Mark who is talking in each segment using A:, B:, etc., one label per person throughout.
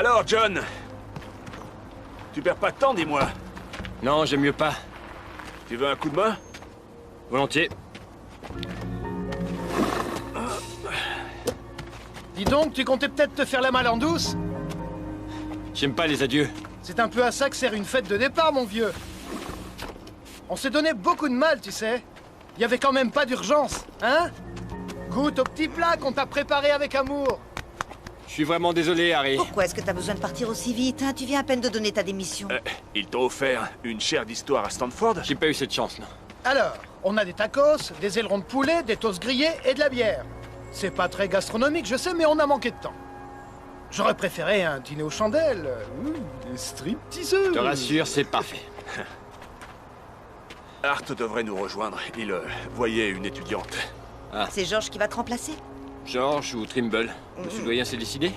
A: Alors, John? Tu perds pas de temps, dis-moi.
B: Non, j'aime mieux pas.
A: Tu veux un coup de main?
B: Volontiers.
C: Dis donc, tu comptais peut-être te faire la malle en douce?
B: J'aime pas les adieux.
C: C'est un peu à ça que sert une fête de départ, mon vieux. On s'est donné beaucoup de mal, tu sais. Il y avait quand même pas d'urgence, hein? Goûte au petit plat qu'on t'a préparé avec amour.
B: Je suis vraiment désolé, Harry.
D: Pourquoi est-ce que t'as besoin de partir aussi vite, hein? Tu viens à peine de donner ta démission.
A: Ils t'ont offert une chaire d'histoire à Stanford?
B: J'ai pas eu cette chance, non.
C: Alors, on a des tacos, des ailerons de poulet, des toasts grillés et de la bière. C'est pas très gastronomique, je sais, mais on a manqué de temps. J'aurais préféré un dîner aux chandelles, des stripteaseuses.
B: Je te rassure, c'est parfait.
A: Art devrait nous rejoindre. Il voyait une étudiante.
D: C'est George qui va te remplacer?
B: George ou Trimble? Monsieur le doyen s'est décidé?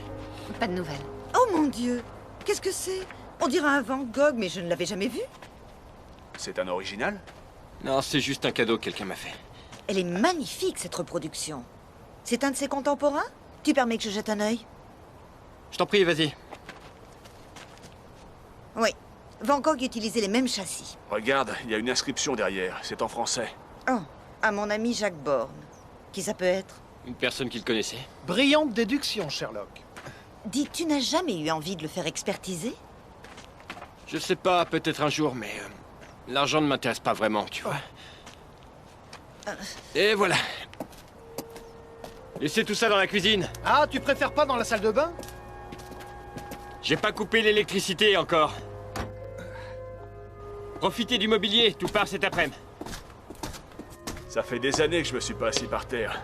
E: Pas de nouvelles.
D: Oh mon Dieu! Qu'est-ce que c'est? On dirait un Van Gogh, mais je ne l'avais jamais vu.
A: C'est un original?
B: Non, c'est juste un cadeau que quelqu'un m'a fait.
D: Elle est magnifique, cette reproduction. C'est un de ses contemporains? Tu permets que je jette un œil?
B: Je t'en prie, vas-y.
D: Oui. Van Gogh utilisait les mêmes châssis.
A: Regarde, il y a une inscription derrière. C'est en français.
D: Oh, à mon ami Jacques Borne. Qui ça peut être?
B: Une personne qu'il connaissait.
C: Brillante déduction, Sherlock.
D: Dis, tu n'as jamais eu envie de le faire expertiser?
B: Je sais pas, peut-être un jour, mais... l'argent ne m'intéresse pas vraiment, tu vois. Et voilà. Laissez tout ça dans la cuisine.
C: Ah, tu préfères pas dans la salle de bain?
B: J'ai pas coupé l'électricité encore. Profitez du mobilier, tout part cet après-midi.
A: Ça fait des années que je me suis pas assis par terre.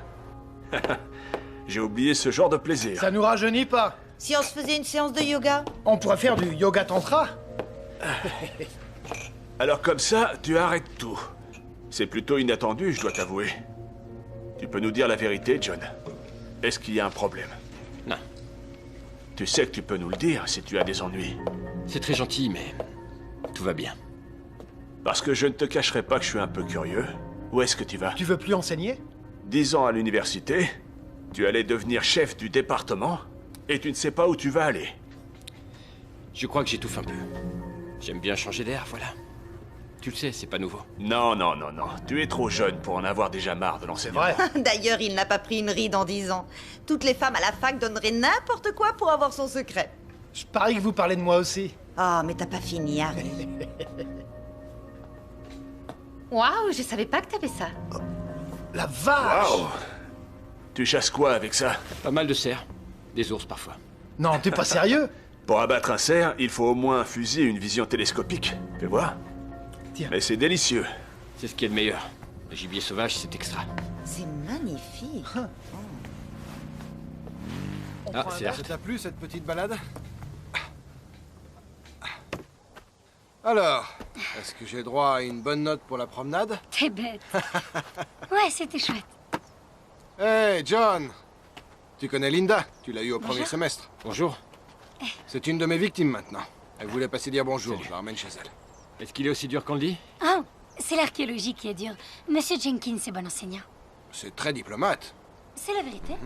A: J'ai oublié ce genre de plaisir.
C: Ça nous rajeunit pas.
D: Si on se faisait une séance de yoga?
C: On pourrait faire du yoga tantra.
A: Alors comme ça, tu arrêtes tout. C'est plutôt inattendu, je dois t'avouer. Tu peux nous dire la vérité, John? Est-ce qu'il y a un problème?
B: Non.
A: Tu sais que tu peux nous le dire si tu as des ennuis.
B: C'est très gentil, mais... tout va bien.
A: Parce que je ne te cacherai pas que je suis un peu curieux. Où est-ce que tu vas?
C: Tu veux plus enseigner?
A: 10 ans à l'université, tu allais devenir chef du département, et tu ne sais pas où tu vas aller.
B: Je crois que j'étouffe un peu. J'aime bien changer d'air, voilà. Tu le sais, c'est pas nouveau.
A: Non, non, non, non. Tu es trop jeune pour en avoir déjà marre de
C: C'est
A: l'enseignement.
C: vrai.
D: D'ailleurs, il n'a pas pris une ride en 10 ans. Toutes les femmes à la fac donneraient n'importe quoi pour avoir son secret.
C: Je parie que vous parlez de moi aussi.
D: Ah, mais t'as pas fini, Harry.
E: Waouh, je savais pas que t'avais ça.
C: La vache!
A: Waouh! Tu chasses quoi avec ça?
B: Pas mal de cerfs. Des ours, parfois.
C: Non, t'es pas sérieux?
A: Pour abattre un cerf, il faut au moins un fusil et une vision télescopique. Fais voir.
C: Tiens.
A: Mais c'est délicieux.
B: C'est ce qui est le meilleur. Le gibier sauvage, c'est extra.
D: C'est magnifique.
B: Ah, c'est Art.
F: Ça t'a plu, cette petite balade? Alors, est-ce que j'ai droit à une bonne note pour la promenade?
E: T'es bête. Ouais, c'était chouette.
F: Hey, John! Tu connais Linda? Tu l'as eu au premier
E: Bonjour.
F: semestre.
B: Bonjour.
F: C'est une de mes victimes maintenant. Elle voulait passer dire bonjour, je la ramène chez elle.
B: Est-ce qu'il est aussi dur qu'on le dit?
E: Oh, c'est l'archéologie qui est dure. Monsieur Jenkins est bon enseignant.
F: C'est très diplomate.
E: C'est la vérité.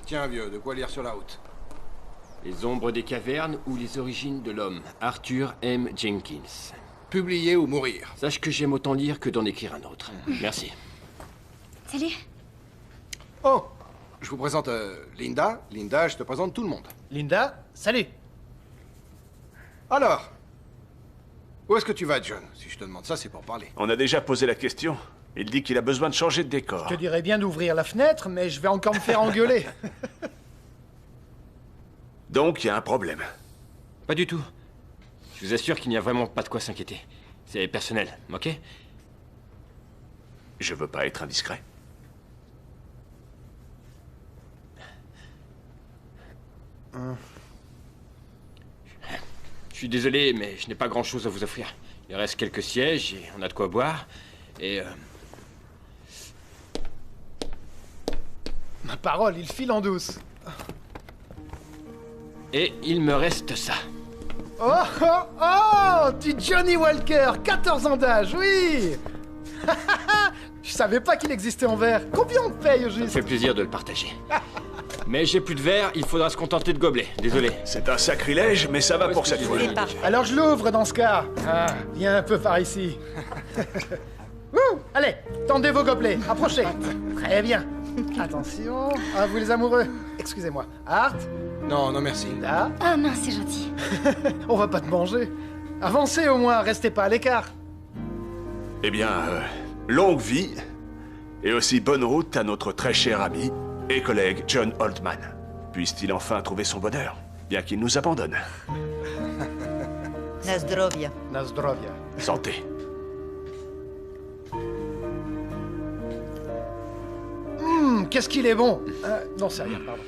F: Tiens, vieux, de quoi lire sur la route.
B: Les ombres des cavernes ou les origines de l'homme. Arthur M. Jenkins.
F: Publier ou mourir.
B: Sache que j'aime autant lire que d'en écrire un autre. Merci.
E: Salut.
F: Oh! Je vous présente Linda. Linda, je te présente tout le monde.
C: Linda, salut.
F: Alors, où est-ce que tu vas, John? Si je te demande ça, c'est pour parler.
A: On a déjà posé la question. Il dit qu'il a besoin de changer de décor.
C: Je te dirais bien d'ouvrir la fenêtre, mais je vais encore me faire engueuler.
A: Donc, il y a un problème.
B: Pas du tout. Je vous assure qu'il n'y a vraiment pas de quoi s'inquiéter. C'est personnel, ok?
A: Je veux pas être indiscret.
B: Je suis désolé, mais je n'ai pas grand-chose à vous offrir. Il reste quelques sièges et on a de quoi boire. Et
C: Ma parole, il file en douce.
B: Et il me reste ça.
C: Oh, oh, oh! Du Johnny Walker, 14 ans d'âge, oui! Je savais pas qu'il existait en verre. Combien on te paye, au
B: Ça me
C: juste?
B: fait plaisir de le partager. Mais j'ai plus de verre, il faudra se contenter de gobelets. Désolé.
A: C'est un sacrilège, mais ça va pour cette fois.
D: C'est parfait.
C: Alors je l'ouvre dans ce cas. Ah, viens un peu par ici. Ouh, allez, tendez vos gobelets, approchez. Très bien. Attention, à vous les amoureux. Excusez-moi. Art,
F: Non, non merci.
C: là,
E: Ah mince, c'est gentil.
C: on va pas te manger. Avancez au moins, restez pas à l'écart.
A: Eh bien, longue vie, et aussi bonne route à notre très cher ami et collègue John Oldman. Puisse-t-il enfin trouver son bonheur, bien qu'il nous abandonne.
D: Nazdrovia.
C: Nazdrovia.
A: Santé.
C: Qu'est-ce qu'il est bon. Non, c'est rien, pardon.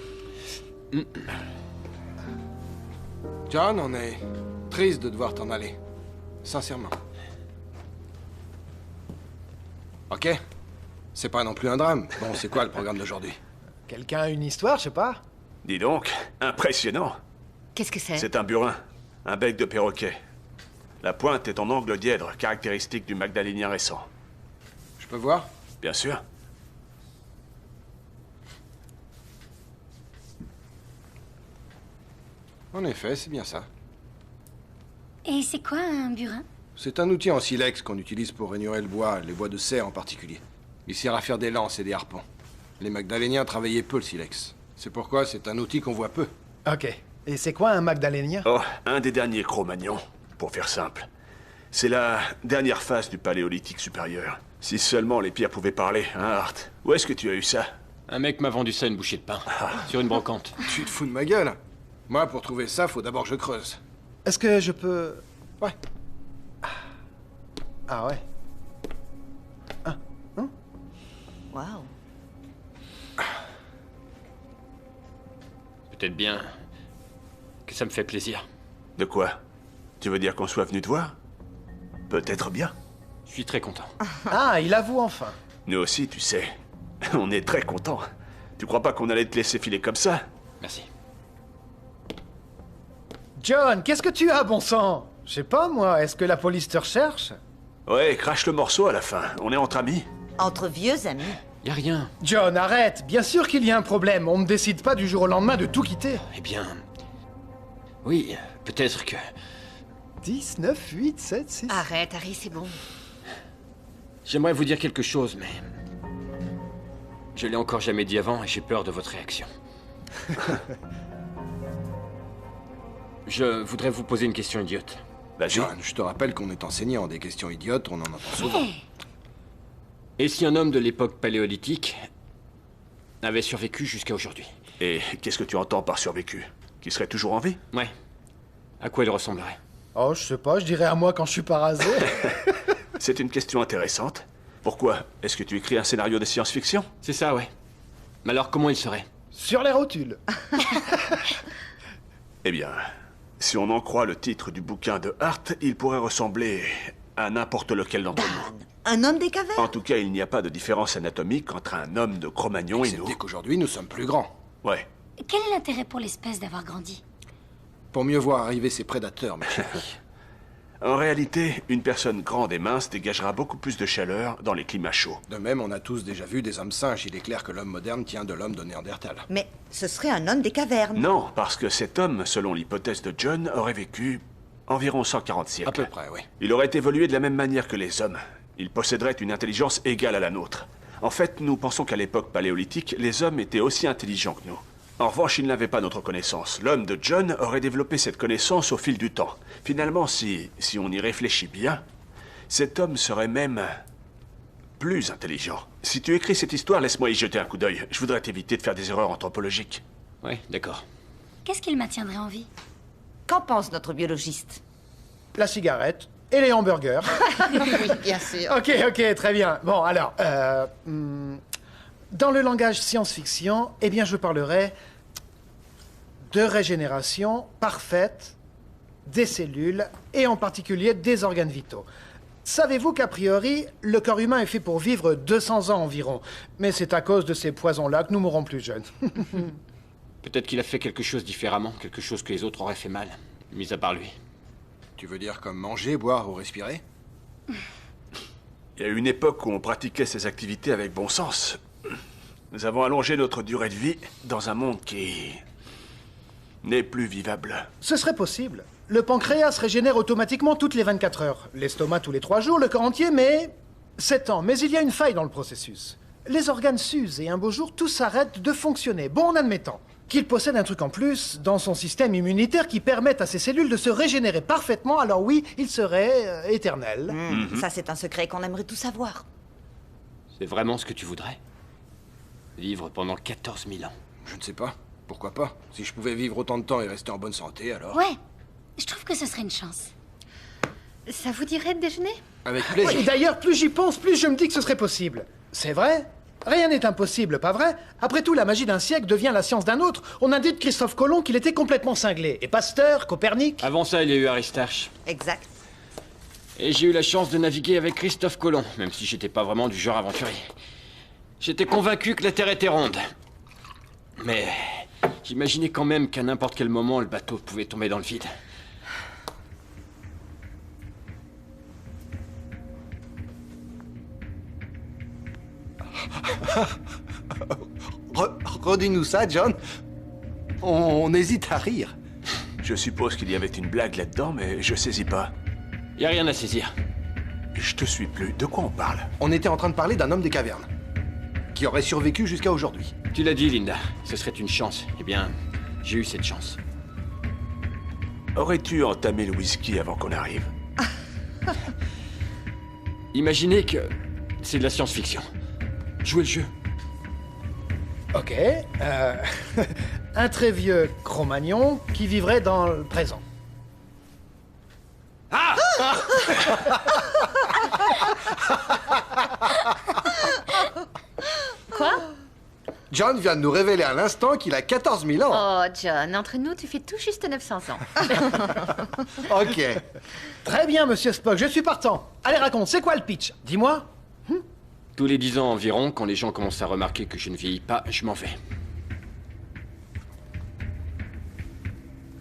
F: John, on est triste de devoir t'en aller. Sincèrement. Ok. C'est pas non plus un drame. Bon, c'est quoi le programme d'aujourd'hui?
C: Quelqu'un a une histoire, je sais pas.
A: Dis donc, impressionnant.
E: Qu'est-ce que c'est?
A: C'est un burin, un bec de perroquet. La pointe est en angle dièdre, caractéristique du magdalénien récent.
F: Je peux voir?
A: Bien sûr.
F: En effet, c'est bien ça.
E: Et c'est quoi un burin?
F: C'est un outil en silex qu'on utilise pour rainurer le bois, les bois de serre en particulier. Il sert à faire des lances et des harpons. Les Magdaléniens travaillaient peu le silex. C'est pourquoi c'est un outil qu'on voit peu.
C: Ok. Et c'est quoi un magdalénien?
A: Oh, un des derniers Cro-Magnons, pour faire simple. C'est la dernière phase du Paléolithique supérieur. Si seulement les pierres pouvaient parler, hein, Art? Où est-ce que tu as eu ça?
B: Un mec m'a vendu ça une bouchée de pain. Sur une brocante.
F: Tu te fous de ma gueule? Moi, pour trouver ça, faut d'abord que je creuse.
C: Est-ce que je peux...
F: Ouais.
C: Ah ouais.
D: Waouh.
B: Peut-être bien que ça me fait plaisir.
A: De quoi? Tu veux dire qu'on soit venu te voir? Peut-être bien.
B: Je suis très content.
C: Ah, il avoue enfin.
A: Nous aussi, tu sais. On est très contents. Tu crois pas qu'on allait te laisser filer comme ça?
B: Merci.
C: John, qu'est-ce que tu as, bon sang? Je sais pas, moi, est-ce que la police te recherche?
A: Ouais, crache le morceau à la fin. On est entre amis.
D: Entre vieux amis.
B: Y a rien.
C: John, arrête. Bien sûr qu'il y a un problème. On ne décide pas du jour au lendemain de tout quitter.
B: Eh bien... Oui, peut-être que...
C: 10, 9, 8, 7, 6...
E: Arrête, Harry, c'est bon.
B: J'aimerais vous dire quelque chose, mais... Je l'ai encore jamais dit avant et j'ai peur de votre réaction. Je voudrais vous poser une question idiote.
A: Vas-y.
F: John, je te rappelle qu'on est enseignant. Des questions idiotes, on en entend souvent.
B: Et si un homme de l'époque paléolithique avait survécu jusqu'à aujourd'hui?
A: Et qu'est-ce que tu entends par survécu? Qu'il serait toujours en vie?
B: Ouais. À quoi il ressemblerait?
C: Oh, je sais pas, je dirais à moi quand je suis pas rasé.
A: C'est une question intéressante. Pourquoi? Est-ce que tu écris un scénario de science-fiction?
B: C'est ça, ouais. Mais alors comment il serait?
C: Sur les rotules.
A: Eh bien, si on en croit le titre du bouquin de Hart, il pourrait ressembler à n'importe lequel d'entre nous.
D: Un homme des cavernes?
A: En tout cas, il n'y a pas de différence anatomique entre un homme de Cro-Magnon et nous.
F: Excepté qu'aujourd'hui, nous sommes plus grands.
A: Ouais.
E: Quel est l'intérêt pour l'espèce d'avoir grandi?
F: Pour mieux voir arriver ses prédateurs, ma chérie.
A: En réalité, une personne grande et mince dégagera beaucoup plus de chaleur dans les climats chauds.
F: De même, on a tous déjà vu des hommes singes. Il est clair que l'homme moderne tient de l'homme de Néandertal.
D: Mais ce serait un homme des cavernes.
A: Non, parce que cet homme, selon l'hypothèse de John, aurait vécu environ 140 siècles.
F: À peu près, oui.
A: Il aurait évolué de la même manière que les hommes. Il posséderait une intelligence égale à la nôtre. En fait, nous pensons qu'à l'époque paléolithique, les hommes étaient aussi intelligents que nous. En revanche, ils n'avaient pas notre connaissance. L'homme de John aurait développé cette connaissance au fil du temps. Finalement, si on y réfléchit bien, cet homme serait même plus intelligent. Si tu écris cette histoire, laisse-moi y jeter un coup d'œil. Je voudrais t'éviter de faire des erreurs anthropologiques.
B: Ouais, d'accord.
E: Qu'est-ce qu'il maintiendrait en vie?
D: Qu'en pense notre biologiste?
C: La cigarette et les hamburgers.
D: Oui, bien sûr.
C: Ok, très bien. Bon, alors, dans le langage science-fiction, eh bien, je parlerai de régénération parfaite des cellules et en particulier des organes vitaux. Savez-vous qu'a priori, le corps humain est fait pour vivre 200 ans environ, mais c'est à cause de ces poisons-là que nous mourrons plus jeunes.
B: Peut-être qu'il a fait quelque chose différemment, quelque chose que les autres auraient fait mal, mis à part lui.
F: Tu veux dire comme manger, boire ou respirer?
A: Il y a eu une époque où on pratiquait ces activités avec bon sens. Nous avons allongé notre durée de vie dans un monde qui n'est plus vivable.
C: Ce serait possible. Le pancréas se régénère automatiquement toutes les 24 heures. L'estomac tous les 3 jours, le corps entier, mais 7 ans. Mais il y a une faille dans le processus. Les organes s'usent et un beau jour, tout s'arrête de fonctionner. Bon, en admettant qu'il possède un truc en plus dans son système immunitaire qui permette à ses cellules de se régénérer parfaitement, alors oui, il serait éternel.
D: Ça, c'est un secret qu'on aimerait tout savoir.
B: C'est vraiment ce que tu voudrais? Vivre pendant 14 000 ans.
F: Je ne sais pas. Pourquoi pas? Si je pouvais vivre autant de temps et rester en bonne santé, alors...
E: Ouais, je trouve que ce serait une chance.
G: Ça vous dirait de déjeuner?
F: Avec
C: Et
F: plaisir.
C: d'ailleurs, plus j'y pense, plus je me dis que ce serait possible. C'est vrai? Rien n'est impossible, pas vrai? Après tout, la magie d'un siècle devient la science d'un autre. On a dit de Christophe Colomb qu'il était complètement cinglé. Et Pasteur, Copernic...
B: Avant ça, il y a eu Aristarche.
D: Exact.
B: Et j'ai eu la chance de naviguer avec Christophe Colomb, même si j'étais pas vraiment du genre aventurier. J'étais convaincu que la Terre était ronde. Mais j'imaginais quand même qu'à n'importe quel moment, le bateau pouvait tomber dans le vide.
H: Redis-nous ça, John. On hésite à rire.
A: Je suppose qu'il y avait une blague là-dedans, mais je saisis pas.
B: Y a rien à saisir.
A: Je te suis plus. De quoi on parle?
H: On était en train de parler d'un homme des cavernes. Qui aurait survécu jusqu'à aujourd'hui.
B: Tu l'as dit, Linda. Ce serait une chance. Eh bien, j'ai eu cette chance.
A: Aurais-tu entamé le whisky avant qu'on arrive?
B: Imaginez que c'est de la science-fiction. Jouez le jeu.
C: Ok. Un très vieux Cro-Magnon qui vivrait dans le présent.
G: Quoi?
H: John vient de nous révéler à l'instant qu'il a 14 000 ans.
G: Oh, John, entre nous, tu fais tout juste 900 ans.
H: Ok.
C: Très bien, monsieur Spock, je suis partant. Allez, raconte, c'est quoi le pitch? Dis-moi.
B: Tous les 10 ans environ, quand les gens commencent à remarquer que je ne vieillis pas, je m'en vais.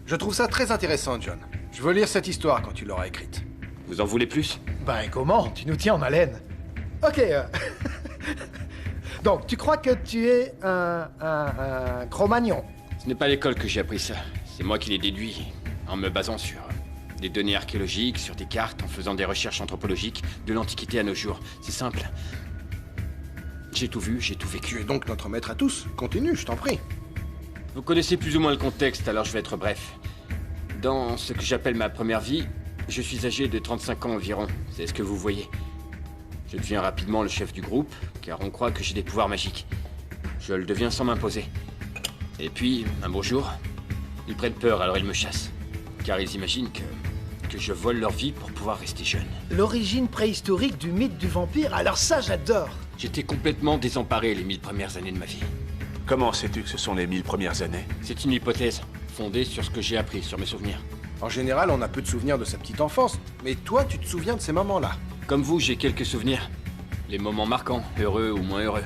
H: Je trouve ça très intéressant, John.
F: Je veux lire cette histoire quand tu l'auras écrite.
B: Vous en voulez plus?
C: Ben comment? Tu nous tiens en haleine. Ok. Donc, tu crois que tu es un Cro-Magnon?
B: Ce n'est pas à l'école que j'ai appris ça. C'est moi qui l'ai déduit, en me basant sur des données archéologiques, sur des cartes, en faisant des recherches anthropologiques de l'Antiquité à nos jours. C'est simple. J'ai tout vu, j'ai tout vécu.
F: Tu es donc notre maître à tous. Continue, je t'en prie.
B: Vous connaissez plus ou moins le contexte, alors je vais être bref. Dans ce que j'appelle ma première vie, je suis âgé de 35 ans environ. C'est ce que vous voyez. Je deviens rapidement le chef du groupe, car on croit que j'ai des pouvoirs magiques. Je le deviens sans m'imposer. Et puis, un beau jour, ils prennent peur, alors ils me chassent. Car ils imaginent que je vole leur vie pour pouvoir rester jeune.
C: L'origine préhistorique du mythe du vampire, alors ça j'adore.
B: J'étais complètement désemparé les 1000 premières années de ma vie.
A: Comment sais-tu que ce sont les 1000 premières années?
B: C'est une hypothèse, fondée sur ce que j'ai appris, sur mes souvenirs.
F: En général, on a peu de souvenirs de sa petite enfance. Mais toi, tu te souviens de ces moments-là.
B: Comme vous, j'ai quelques souvenirs. Les moments marquants, heureux ou moins heureux.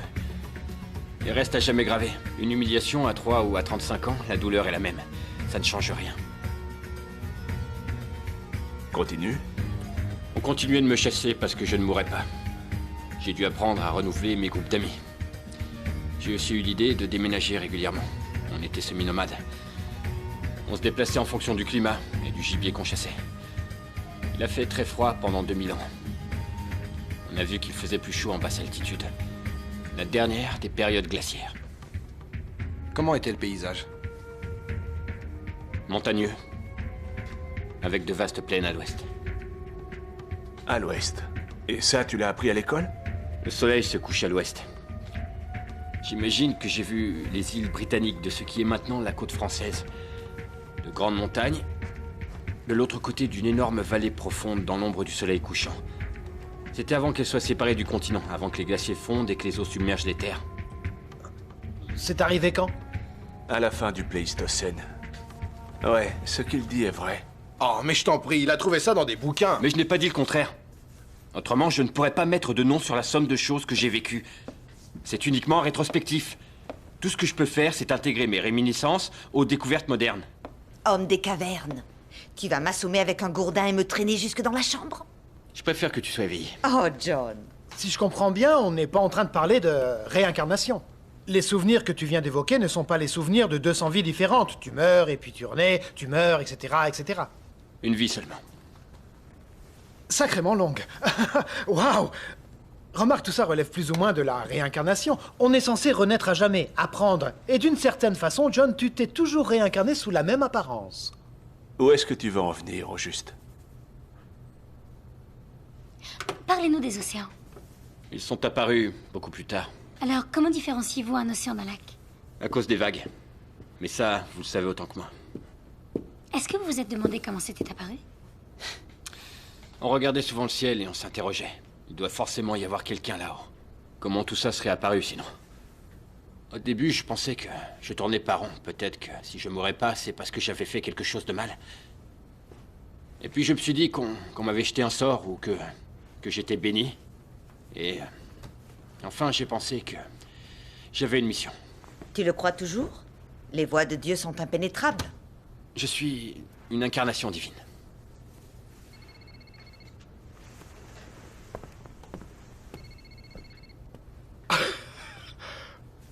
B: Ils restent à jamais gravés. Une humiliation à 3 ou à 35 ans, la douleur est la même. Ça ne change rien.
A: Continue.
B: On continuait de me chasser parce que je ne mourrais pas. J'ai dû apprendre à renouveler mes groupes d'amis. J'ai aussi eu l'idée de déménager régulièrement. On était semi-nomades. On se déplaçait en fonction du climat et du gibier qu'on chassait. Il a fait très froid pendant 2000 ans. On a vu qu'il faisait plus chaud en basse altitude. La dernière des périodes glaciaires.
F: Comment était le paysage?
B: Montagneux. Avec de vastes plaines à l'ouest.
A: À l'ouest. Et ça, tu l'as appris à l'école?
B: Le soleil se couche à l'ouest. J'imagine que j'ai vu les îles britanniques de ce qui est maintenant la côte française. De grandes montagnes, de l'autre côté d'une énorme vallée profonde dans l'ombre du soleil couchant. C'était avant qu'elle soit séparée du continent, avant que les glaciers fondent et que les eaux submergent les terres.
C: C'est arrivé quand?
A: À la fin du Pléistocène. Ouais, ce qu'il dit est vrai.
F: Oh, mais je t'en prie, il a trouvé ça dans des bouquins.
B: Mais je n'ai pas dit le contraire. Autrement, je ne pourrais pas mettre de nom sur la somme de choses que j'ai vécues. C'est uniquement rétrospectif. Tout ce que je peux faire, c'est intégrer mes réminiscences aux découvertes modernes.
D: Homme des cavernes. Tu vas m'assommer avec un gourdin et me traîner jusque dans la chambre?
B: Je préfère que tu sois éveillé.
D: Oh, John.
C: Si je comprends bien, on n'est pas en train de parler de réincarnation. Les souvenirs que tu viens d'évoquer ne sont pas les souvenirs de 200 vies différentes. Tu meurs, et puis tu renais, tu meurs, etc., etc.
B: Une vie seulement.
C: Sacrément longue. Waouh! Remarque, tout ça relève plus ou moins de la réincarnation. On est censé renaître à jamais, apprendre. Et d'une certaine façon, John, tu t'es toujours réincarné sous la même apparence.
A: Où est-ce que tu veux en venir, au juste?
E: Parlez-nous des océans.
B: Ils sont apparus beaucoup plus tard,
E: Alors, comment différenciez-vous un océan d'un lac?
B: à cause des vagues. Mais ça, vous le savez autant que moi.
E: Est-ce que vous vous êtes demandé comment c'était apparu?
B: On regardait souvent le ciel et on s'interrogeait. Il doit forcément y avoir quelqu'un là-haut. Comment tout ça serait apparu sinon? Au début, je pensais que je tournais pas rond. Peut-être que si je mourais pas, c'est parce que j'avais fait quelque chose de mal. Et puis je me suis dit qu'on m'avait jeté un sort ou que j'étais béni. Et enfin, j'ai pensé que j'avais une mission.
D: Tu le crois toujours? Les voies de Dieu sont impénétrables.
B: Je suis une incarnation divine.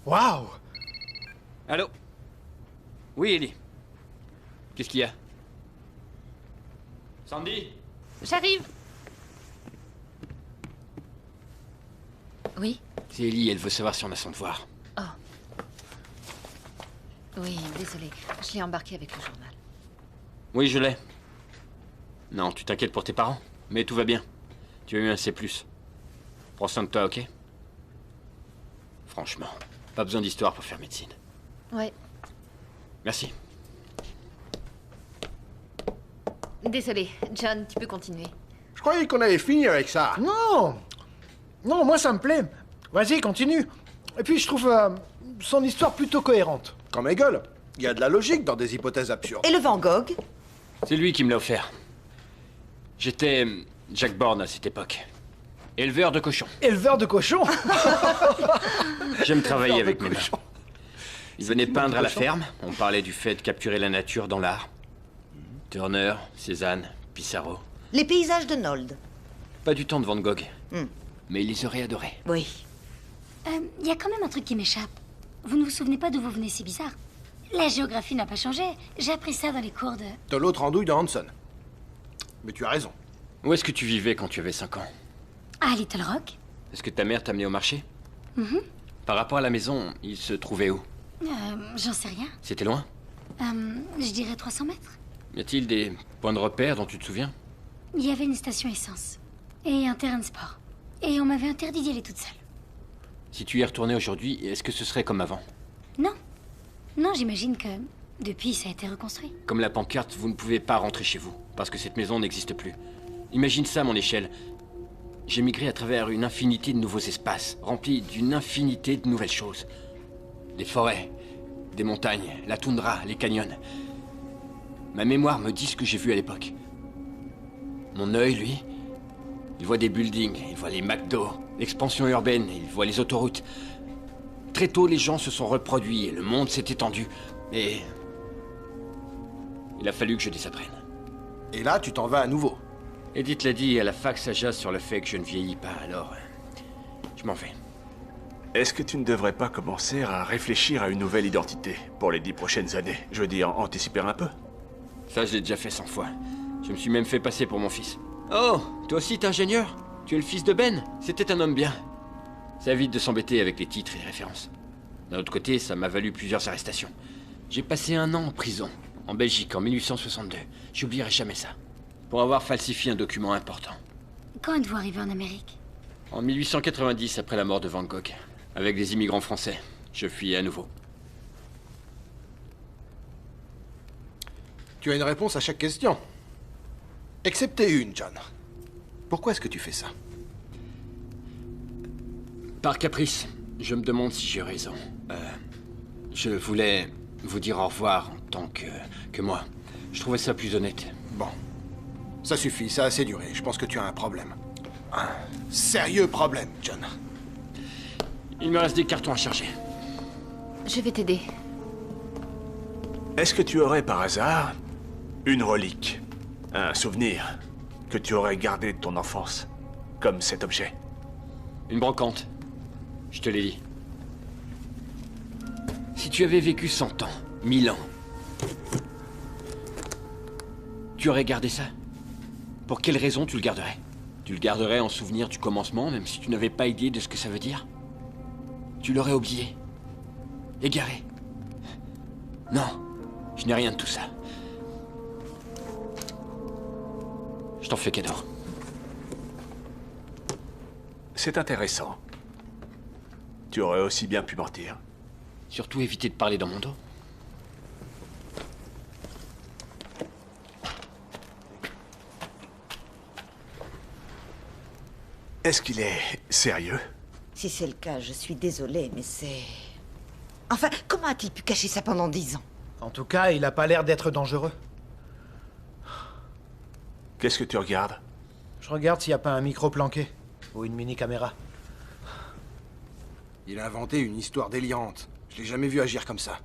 C: Waouh!
B: Allô? Oui, Ellie. Qu'est-ce qu'il y a? Sandy?
G: J'arrive. Oui?
B: C'est Ellie, elle veut savoir si on a son devoir.
G: Oh. Oui, désolé. Je l'ai embarqué avec le journal.
B: Oui, je l'ai. Non, tu t'inquiètes pour tes parents. Mais tout va bien. Tu as eu un C+. Prends soin de toi, ok? Franchement, pas besoin d'histoire pour faire médecine.
G: Ouais.
B: Merci.
G: Désolé. John, tu peux continuer.
H: Je croyais qu'on avait fini avec ça.
C: Non! Non, moi ça me plaît. Vas-y, continue. Et puis je trouve son histoire plutôt cohérente.
H: Quand mes gueules, il y a de la logique dans des hypothèses absurdes.
D: Et le Van Gogh?
B: C'est lui qui me l'a offert. J'étais Jack Bourne à cette époque. Éleveur de cochons.
C: Éleveur de cochons?
B: J'aime travailler
C: Éleveur de
B: avec mes mains.
C: cochons.
B: Il venait
C: qui,
B: peindre à la
C: cochon?
B: ferme. On parlait du fait de capturer la nature dans l'art. Turner, Cézanne, Pissarro.
D: Les paysages de Nold.
B: Pas du temps de Van Gogh.
D: Hmm.
B: Mais il les aurait adorés.
D: Oui.
E: Il y a quand même un truc qui m'échappe. Vous ne vous souvenez pas d'où vous venez, c'est bizarre. La géographie n'a pas changé. J'ai appris ça dans les cours de...
H: De l'autre andouille de Hanson. Mais tu as raison.
B: Où est-ce que tu vivais quand tu avais 5 ans?
E: À Little Rock.
B: Est-ce que ta mère t'a amené au marché? Par rapport à la maison, il se trouvait où?
E: J'en sais rien.
B: C'était loin?
E: Je dirais 300 mètres.
B: Y a-t-il des points de repère dont tu te souviens?
E: Il y avait une station essence. Et un terrain de sport. Et on m'avait interdit d'y aller toute seule.
B: Si tu y es retourné aujourd'hui, est-ce que ce serait comme avant?
E: Non. Non, j'imagine que... Depuis, ça a été reconstruit.
B: Comme la pancarte, vous ne pouvez pas rentrer chez vous, parce que cette maison n'existe plus. Imagine ça à mon échelle. J'ai migré à travers une infinité de nouveaux espaces, remplis d'une infinité de nouvelles choses. Des forêts, des montagnes, la toundra, les canyons. Ma mémoire me dit ce que j'ai vu à l'époque. Mon œil, lui, il voit des buildings, il voit les McDo, l'expansion urbaine, il voit les autoroutes. Très tôt, les gens se sont reproduits et le monde s'est étendu. Et... il a fallu que je désapprenne.
H: Et là, tu t'en vas à nouveau.
B: Edith l'a dit à la fac, ça jase sur le fait que je ne vieillis pas, alors... je m'en vais.
A: Est-ce que tu ne devrais pas commencer à réfléchir à une nouvelle identité pour les 10 prochaines années? Je veux dire, anticiper un peu.
B: Ça, je l'ai déjà fait 100 fois. Je me suis même fait passer pour mon fils. Oh, toi aussi t'es ingénieur? Tu es le fils de Ben? C'était un homme bien. Ça évite de s'embêter avec les titres et les références. D'un autre côté, ça m'a valu plusieurs arrestations. J'ai passé 1 an en prison, en Belgique, en 1862. J'oublierai jamais ça. Pour avoir falsifié un document important.
E: Quand êtes-vous arrivé en Amérique?
B: En 1890, après la mort de Van Gogh. Avec des immigrants français. Je fuis à nouveau.
H: Tu as une réponse à chaque question. Excepté une, John. Pourquoi est-ce que tu fais ça?
B: Par caprice, je me demande si j'ai raison. Je voulais vous dire au revoir en tant que moi. Je trouvais ça plus honnête.
H: Bon. Ça suffit, ça a assez duré. Je pense que tu as un problème. Un sérieux problème, John.
B: Il me reste des cartons à charger.
G: Je vais t'aider.
A: Est-ce que tu aurais par hasard une relique, un souvenir que tu aurais gardé de ton enfance, comme cet objet?
B: Une brocante. Je te l'ai dit. tu avais vécu 100 ans, 1000 ans, tu aurais gardé ça? Pour quelle raison tu le garderais? Tu le garderais en souvenir du commencement, même si tu n'avais pas idée de ce que ça veut dire? Tu l'aurais oublié? Égaré? Non, je n'ai rien de tout ça. Je t'en fais cadeau.
A: C'est intéressant. Tu aurais aussi bien pu mentir.
B: Surtout éviter de parler dans mon dos.
A: Est-ce qu'il est sérieux?
D: Si c'est le cas, je suis désolée, mais c'est... Enfin, comment a-t-il pu cacher ça pendant 10 ans?
C: En tout cas, il a pas l'air d'être dangereux.
A: Qu'est-ce que tu regardes?
C: Je regarde s'il n'y a pas un micro planqué. Ou une mini-caméra.
F: Il a inventé une histoire délirante. Je l'ai jamais vu agir comme ça.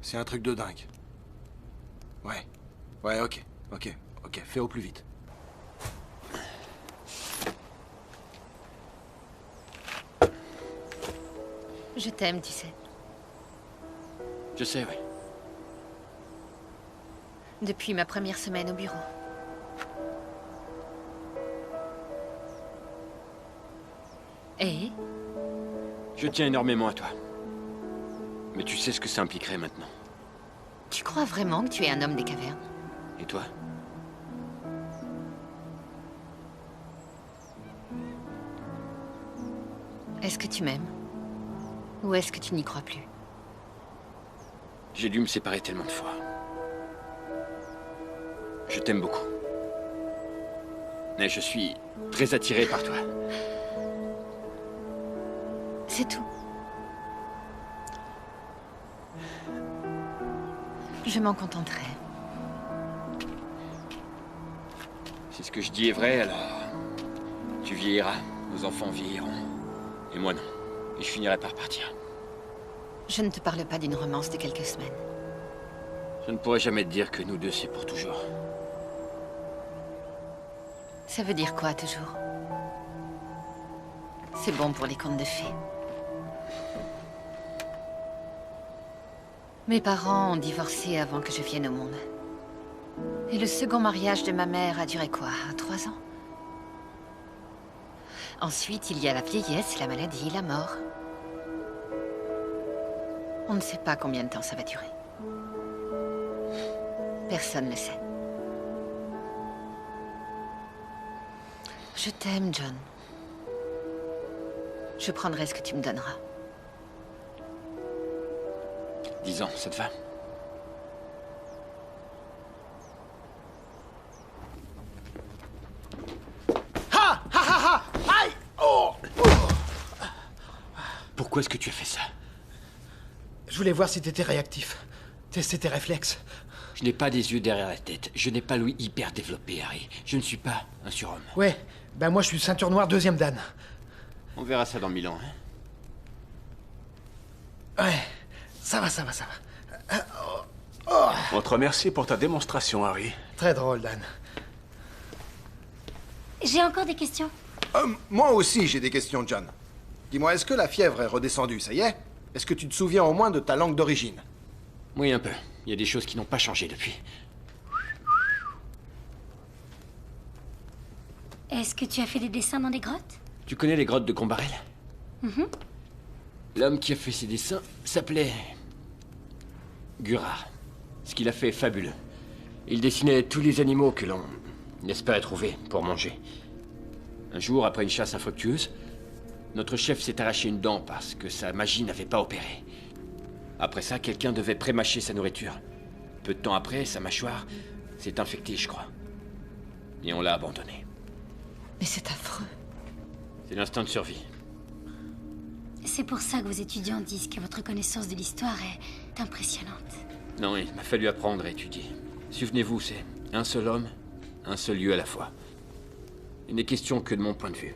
F: C'est un truc de dingue. Ouais. Ouais, ok. Fais au plus vite.
G: Je t'aime, tu sais.
B: Je sais, oui.
G: Depuis ma première semaine au bureau. Et?
B: Je tiens énormément à toi. Mais tu sais ce que ça impliquerait maintenant.
G: Tu crois vraiment que tu es un homme des cavernes?
B: Et toi?
G: Est-ce que tu m'aimes? Ou est-ce que tu n'y crois plus?
B: J'ai dû me séparer tellement de fois. Je t'aime beaucoup. Mais je suis très attiré par toi.
G: C'est tout. Je m'en contenterai.
B: Si ce que je dis est vrai, alors... Tu vieilliras, nos enfants vieilliront. Et moi non. Et je finirai par partir.
G: Je ne te parle pas d'une romance de quelques semaines.
B: Je ne pourrai jamais te dire que nous deux, c'est pour toujours.
G: Ça veut dire quoi, toujours? C'est bon pour les contes de fées. Mes parents ont divorcé avant que je vienne au monde. Et le second mariage de ma mère a duré quoi? 3 ans? Ensuite, il y a la vieillesse, la maladie, la mort. On ne sait pas combien de temps ça va durer. Personne ne le sait. Je t'aime, John. Je prendrai ce que tu me donneras.
B: 10 ans, ça te va?
C: Ha! Ha ha ha! Aïe! Oh!
B: Pourquoi est-ce que tu as fait ça?
C: Je voulais voir si t'étais réactif. Tester tes réflexes.
B: Je n'ai pas des yeux derrière la tête. Je n'ai pas l'ouïe hyper développé, Harry. Je ne suis pas un surhomme.
C: Ouais, ben moi je suis ceinture noire 2e dan.
B: On verra ça dans 1000 ans, hein?
C: Ouais, ça va.
A: On te remercie pour ta démonstration, Harry.
C: Très drôle, Dan.
E: J'ai encore des questions.
F: Moi aussi, j'ai des questions, John. Dis-moi, est-ce que la fièvre est redescendue, ça y est? Est-ce que tu te souviens au moins de ta langue d'origine?
B: Oui, un peu. Il y a des choses qui n'ont pas changé depuis.
E: Est-ce que tu as fait des dessins dans des grottes?
B: Tu connais les grottes de Combarel? L'homme qui a fait ces dessins s'appelait... Gurard. Ce qu'il a fait est fabuleux. Il dessinait tous les animaux que l'on espérait trouver pour manger. Un jour, après une chasse infructueuse, notre chef s'est arraché une dent parce que sa magie n'avait pas opéré. Après ça, quelqu'un devait prémâcher sa nourriture. Peu de temps après, sa mâchoire s'est infectée, je crois. Et on l'a abandonné.
G: Mais c'est affreux.
B: C'est l'instinct de survie.
E: C'est pour ça que vos étudiants disent que votre connaissance de l'histoire est impressionnante.
B: Non, il m'a fallu apprendre à étudier. Souvenez-vous, c'est un seul homme, un seul lieu à la fois. Il n'est question que de mon point de vue.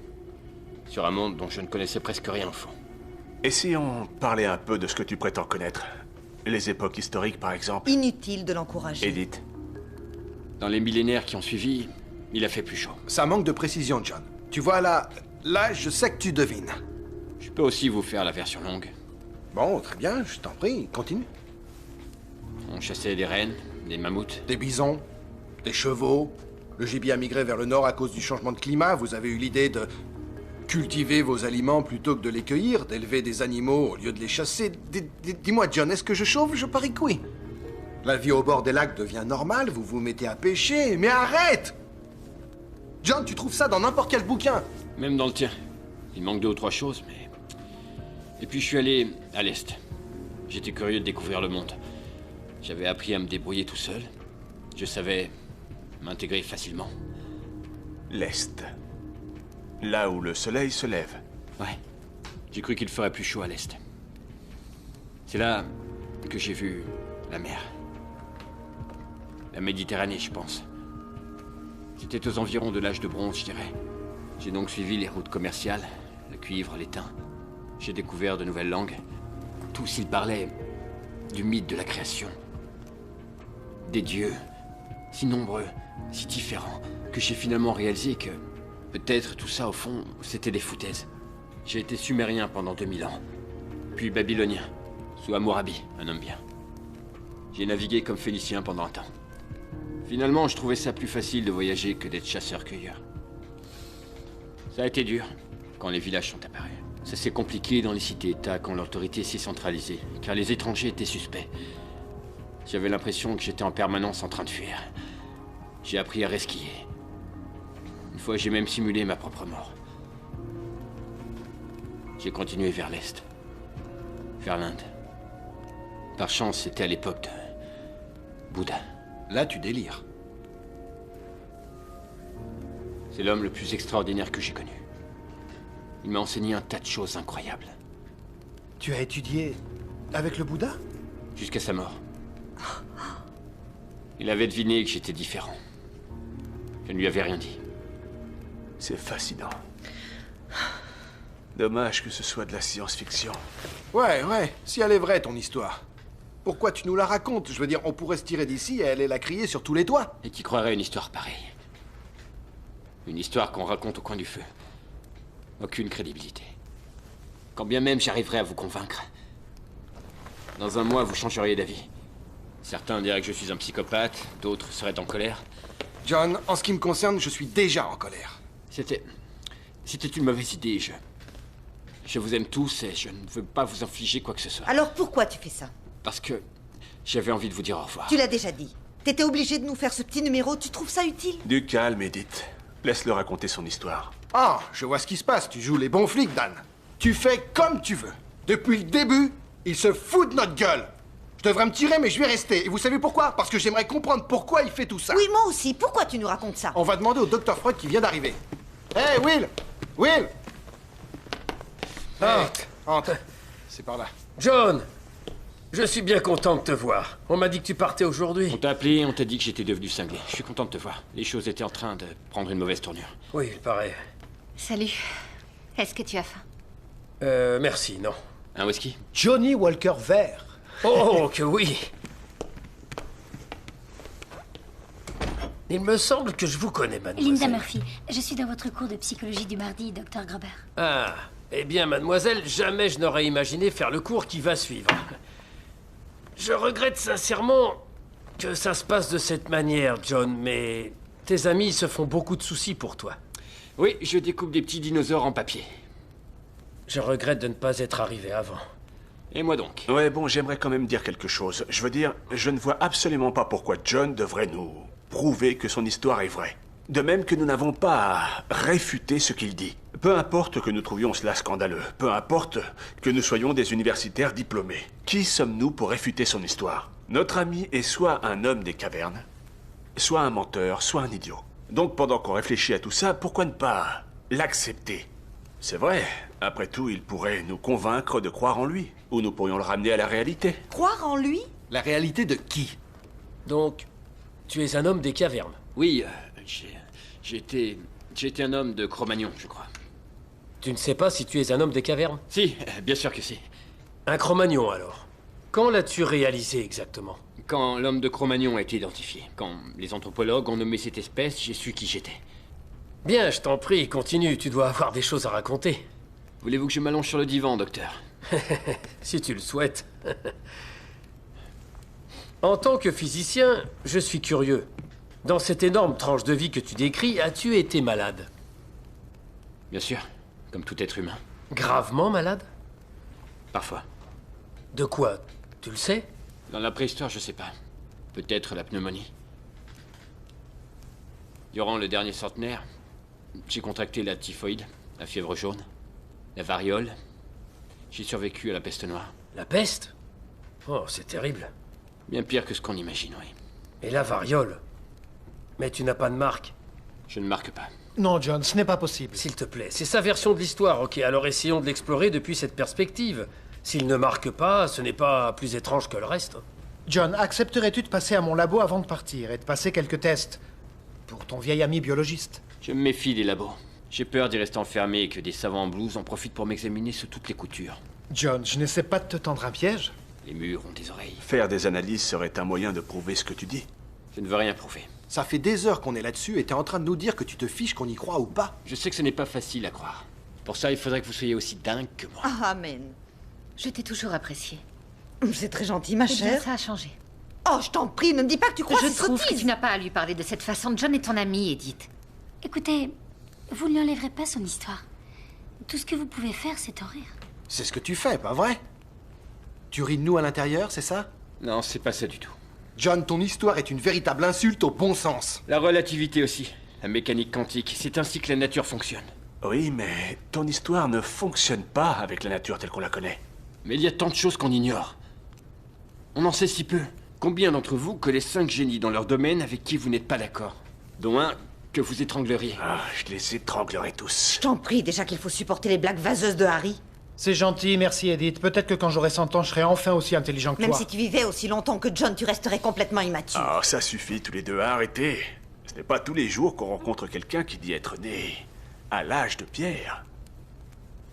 B: Sur un monde dont je ne connaissais presque rien au fond.
A: Et si on parlait un peu de ce que tu prétends connaître? Les époques historiques, par exemple?
D: Inutile de l'encourager.
A: Edith.
B: Dans les millénaires qui ont suivi, il a fait plus chaud.
F: Ça manque de précision, John. Tu vois, là, je sais que tu devines.
B: Je peux aussi vous faire la version longue.
F: Bon, très bien, je t'en prie, continue.
B: On chassait des rennes, des mammouths.
F: Des bisons, des chevaux. Le gibier a migré vers le nord à cause du changement de climat. Vous avez eu l'idée de cultiver vos aliments plutôt que de les cueillir, d'élever des animaux au lieu de les chasser. Dis-moi, John, est-ce que je chauffe? Je parie que oui. La vie au bord des lacs devient normale, vous vous mettez à pêcher. Mais arrête! John, tu trouves ça dans n'importe quel bouquin.
B: Même dans le tien. Il manque 2 ou 3 choses, mais... Et puis je suis allé à l'Est. J'étais curieux de découvrir le monde. J'avais appris à me débrouiller tout seul. Je savais m'intégrer facilement.
A: L'Est. Là où le soleil se lève.
B: Ouais. J'ai cru qu'il ferait plus chaud à l'Est. C'est là que j'ai vu la mer. La Méditerranée, je pense. C'était aux environs de l'âge de bronze, je dirais. J'ai donc suivi les routes commerciales, le cuivre, l'étain. J'ai découvert de nouvelles langues. Tous, ils parlaient du mythe de la création. Des dieux, si nombreux, si différents, que j'ai finalement réalisé que peut-être tout ça, au fond, c'était des foutaises. J'ai été sumérien pendant 2000 ans, puis babylonien, sous Hammurabi, un homme bien. J'ai navigué comme phénicien pendant un temps. Finalement, je trouvais ça plus facile de voyager que d'être chasseur-cueilleur. Ça a été dur, quand les villages sont apparus. Ça s'est compliqué dans les cités-États quand l'autorité s'est centralisée, car les étrangers étaient suspects. J'avais l'impression que j'étais en permanence en train de fuir. J'ai appris à resquiller. Une fois, j'ai même simulé ma propre mort. J'ai continué vers l'Est. Vers l'Inde. Par chance, c'était à l'époque de Bouddha.
F: Là, tu délires.
B: C'est l'homme le plus extraordinaire que j'ai connu. Il m'a enseigné un tas de choses incroyables.
C: Tu as étudié avec le Bouddha?
B: Jusqu'à sa mort. Il avait deviné que j'étais différent. Je ne lui avais rien dit.
A: C'est fascinant. Dommage que ce soit de la science-fiction.
F: Ouais, si elle est vraie, ton histoire. Pourquoi tu nous la racontes? Je veux dire, on pourrait se tirer d'ici et aller la crier sur tous les toits.
B: Et qui croirait une histoire pareille? Une histoire qu'on raconte au coin du feu. Aucune crédibilité. Quand bien même j'arriverais à vous convaincre. Dans un mois, vous changeriez d'avis. Certains diraient que je suis un psychopathe, d'autres seraient en colère.
F: John, en ce qui me concerne, je suis déjà en colère.
B: C'était une mauvaise idée, je vous aime tous et je ne veux pas vous infliger quoi que ce soit.
D: Alors pourquoi tu fais ça?
B: Parce que j'avais envie de vous dire au revoir.
D: Tu l'as déjà dit. T'étais obligé de nous faire ce petit numéro, tu trouves ça utile?
A: Du calme, Edith. Laisse-le raconter son histoire.
F: Ah, je vois ce qui se passe. Tu joues les bons flics, Dan. Tu fais comme tu veux. Depuis le début, il se fout de notre gueule. Je devrais me tirer, mais je vais rester. Et vous savez pourquoi? Parce que j'aimerais comprendre pourquoi il fait tout ça.
D: Oui, moi aussi. Pourquoi tu nous racontes ça?
F: On va demander au Dr. Freud qui vient d'arriver. Hé, Will! Will! Entre. C'est par là.
I: John! Je suis bien content de te voir. On m'a dit que tu partais aujourd'hui.
B: On t'a appelé, on t'a dit que j'étais devenu cinglé. Je suis content de te voir. Les choses étaient en train de prendre une mauvaise tournure.
I: Oui, il paraît.
G: Salut. Est-ce que tu as faim?
I: Merci, non.
B: Un whisky?
C: Johnny Walker Vert.
I: Oh, que oui! Il me semble que je vous connais, mademoiselle.
E: Linda Murphy, je suis dans votre cours de psychologie du mardi, Dr. Grober.
I: Ah, eh bien, mademoiselle, jamais je n'aurais imaginé faire le cours qui va suivre. Je regrette sincèrement que ça se passe de cette manière, John, mais tes amis se font beaucoup de soucis pour toi.
B: Oui, je découpe des petits dinosaures en papier.
I: Je regrette de ne pas être arrivé avant.
B: Et moi donc?
A: Ouais, bon, j'aimerais quand même dire quelque chose. Je veux dire, je ne vois absolument pas pourquoi John devrait nous prouver que son histoire est vraie. De même que nous n'avons pas à réfuter ce qu'il dit. Peu importe que nous trouvions cela scandaleux, peu importe que nous soyons des universitaires diplômés. Qui sommes-nous pour réfuter son histoire? Notre ami est soit un homme des cavernes, soit un menteur, soit un idiot. Donc pendant qu'on réfléchit à tout ça, pourquoi ne pas l'accepter? C'est vrai, après tout, il pourrait nous convaincre de croire en lui. Ou nous pourrions le ramener à la réalité.
D: Croire en lui?
F: La réalité de qui?
I: Donc, tu es un homme des cavernes.
B: Oui, j'ai été un homme de Cro-Magnon, je crois.
I: Tu ne sais pas si tu es un homme des cavernes?
B: Si, bien sûr que si.
I: Un Cro-Magnon, alors. Quand l'as-tu réalisé exactement?
B: Quand l'homme de Cro-Magnon a été identifié, quand les anthropologues ont nommé cette espèce, j'ai su qui j'étais.
I: Bien, je t'en prie, continue, tu dois avoir des choses à raconter.
B: Voulez-vous que je m'allonge sur le divan, docteur?
I: Si tu le souhaites. En tant que physicien, je suis curieux. Dans cette énorme tranche de vie que tu décris, as-tu été malade?
B: Bien sûr, comme tout être humain.
I: Gravement malade?
B: Parfois.
I: De quoi? Tu le sais?
B: Dans la préhistoire, je sais pas. Peut-être la pneumonie. Durant le dernier centenaire, j'ai contracté la typhoïde, la fièvre jaune, la variole. J'ai survécu à la peste noire.
I: La peste? Oh, c'est terrible.
B: Bien pire que ce qu'on imagine, oui.
I: Et la variole? Mais tu n'as pas de marque.
B: Je ne marque pas.
C: Non, John, ce n'est pas possible.
I: S'il te plaît, c'est sa version de l'histoire, ok, alors essayons de l'explorer depuis cette perspective. S'il ne marque pas, ce n'est pas plus étrange que le reste.
C: John, accepterais-tu de passer à mon labo avant de partir et de passer quelques tests pour ton vieil ami biologiste?
B: Je me méfie des labos. J'ai peur d'y rester enfermé et que des savants en blouse en profitent pour m'examiner sous toutes les coutures.
C: John, je n'essaie pas de te tendre un piège.
B: Les murs ont des oreilles.
A: Faire des analyses serait un moyen de prouver ce que tu dis.
B: Je ne veux rien prouver.
H: Ça fait des heures qu'on est là-dessus et t'es en train de nous dire que tu te fiches qu'on y croit ou pas.
B: Je sais que ce n'est pas facile à croire. Pour ça, il faudrait que vous soyez aussi dingue que moi.
D: Ah, amen.
G: Je t'ai toujours apprécié.
D: C'est très gentil, ma
G: Eh bien,
D: chère.
G: ça a changé.
D: Oh, je t'en prie, ne me dis pas que tu crois
G: Je
D: ces
G: trouve que
D: sottises.
G: tu n'as pas à lui parler de cette façon. John est ton ami, Edith.
E: Écoutez, vous ne lui enlèverez pas son histoire. Tout ce que vous pouvez faire, c'est en rire.
H: C'est ce que tu fais, pas vrai? Tu ris de nous à l'intérieur, c'est ça?
B: Non, c'est pas ça du tout.
H: John, ton histoire est une véritable insulte au bon sens.
B: La relativité aussi. La mécanique quantique. C'est ainsi que la nature fonctionne.
A: Oui, mais ton histoire ne fonctionne pas avec la nature telle qu'on la connaît.
B: Mais il y a tant de choses qu'on ignore. On en sait si peu. Combien d'entre vous connaissent 5 génies dans leur domaine avec qui vous n'êtes pas d'accord? Dont un que vous étrangleriez.
A: Ah, je les étranglerai tous.
D: Je t'en prie, déjà qu'il faut supporter les blagues vaseuses de Harry.
C: C'est gentil, merci Edith. Peut-être que quand j'aurai 100 ans, je serai enfin aussi intelligent que
D: Même
C: toi.
D: si tu vivais aussi longtemps que John, tu resterais complètement immature.
A: Ah, ça suffit tous les deux, arrêtez. Ce n'est pas tous les jours qu'on rencontre quelqu'un qui dit être né à l'âge de pierre.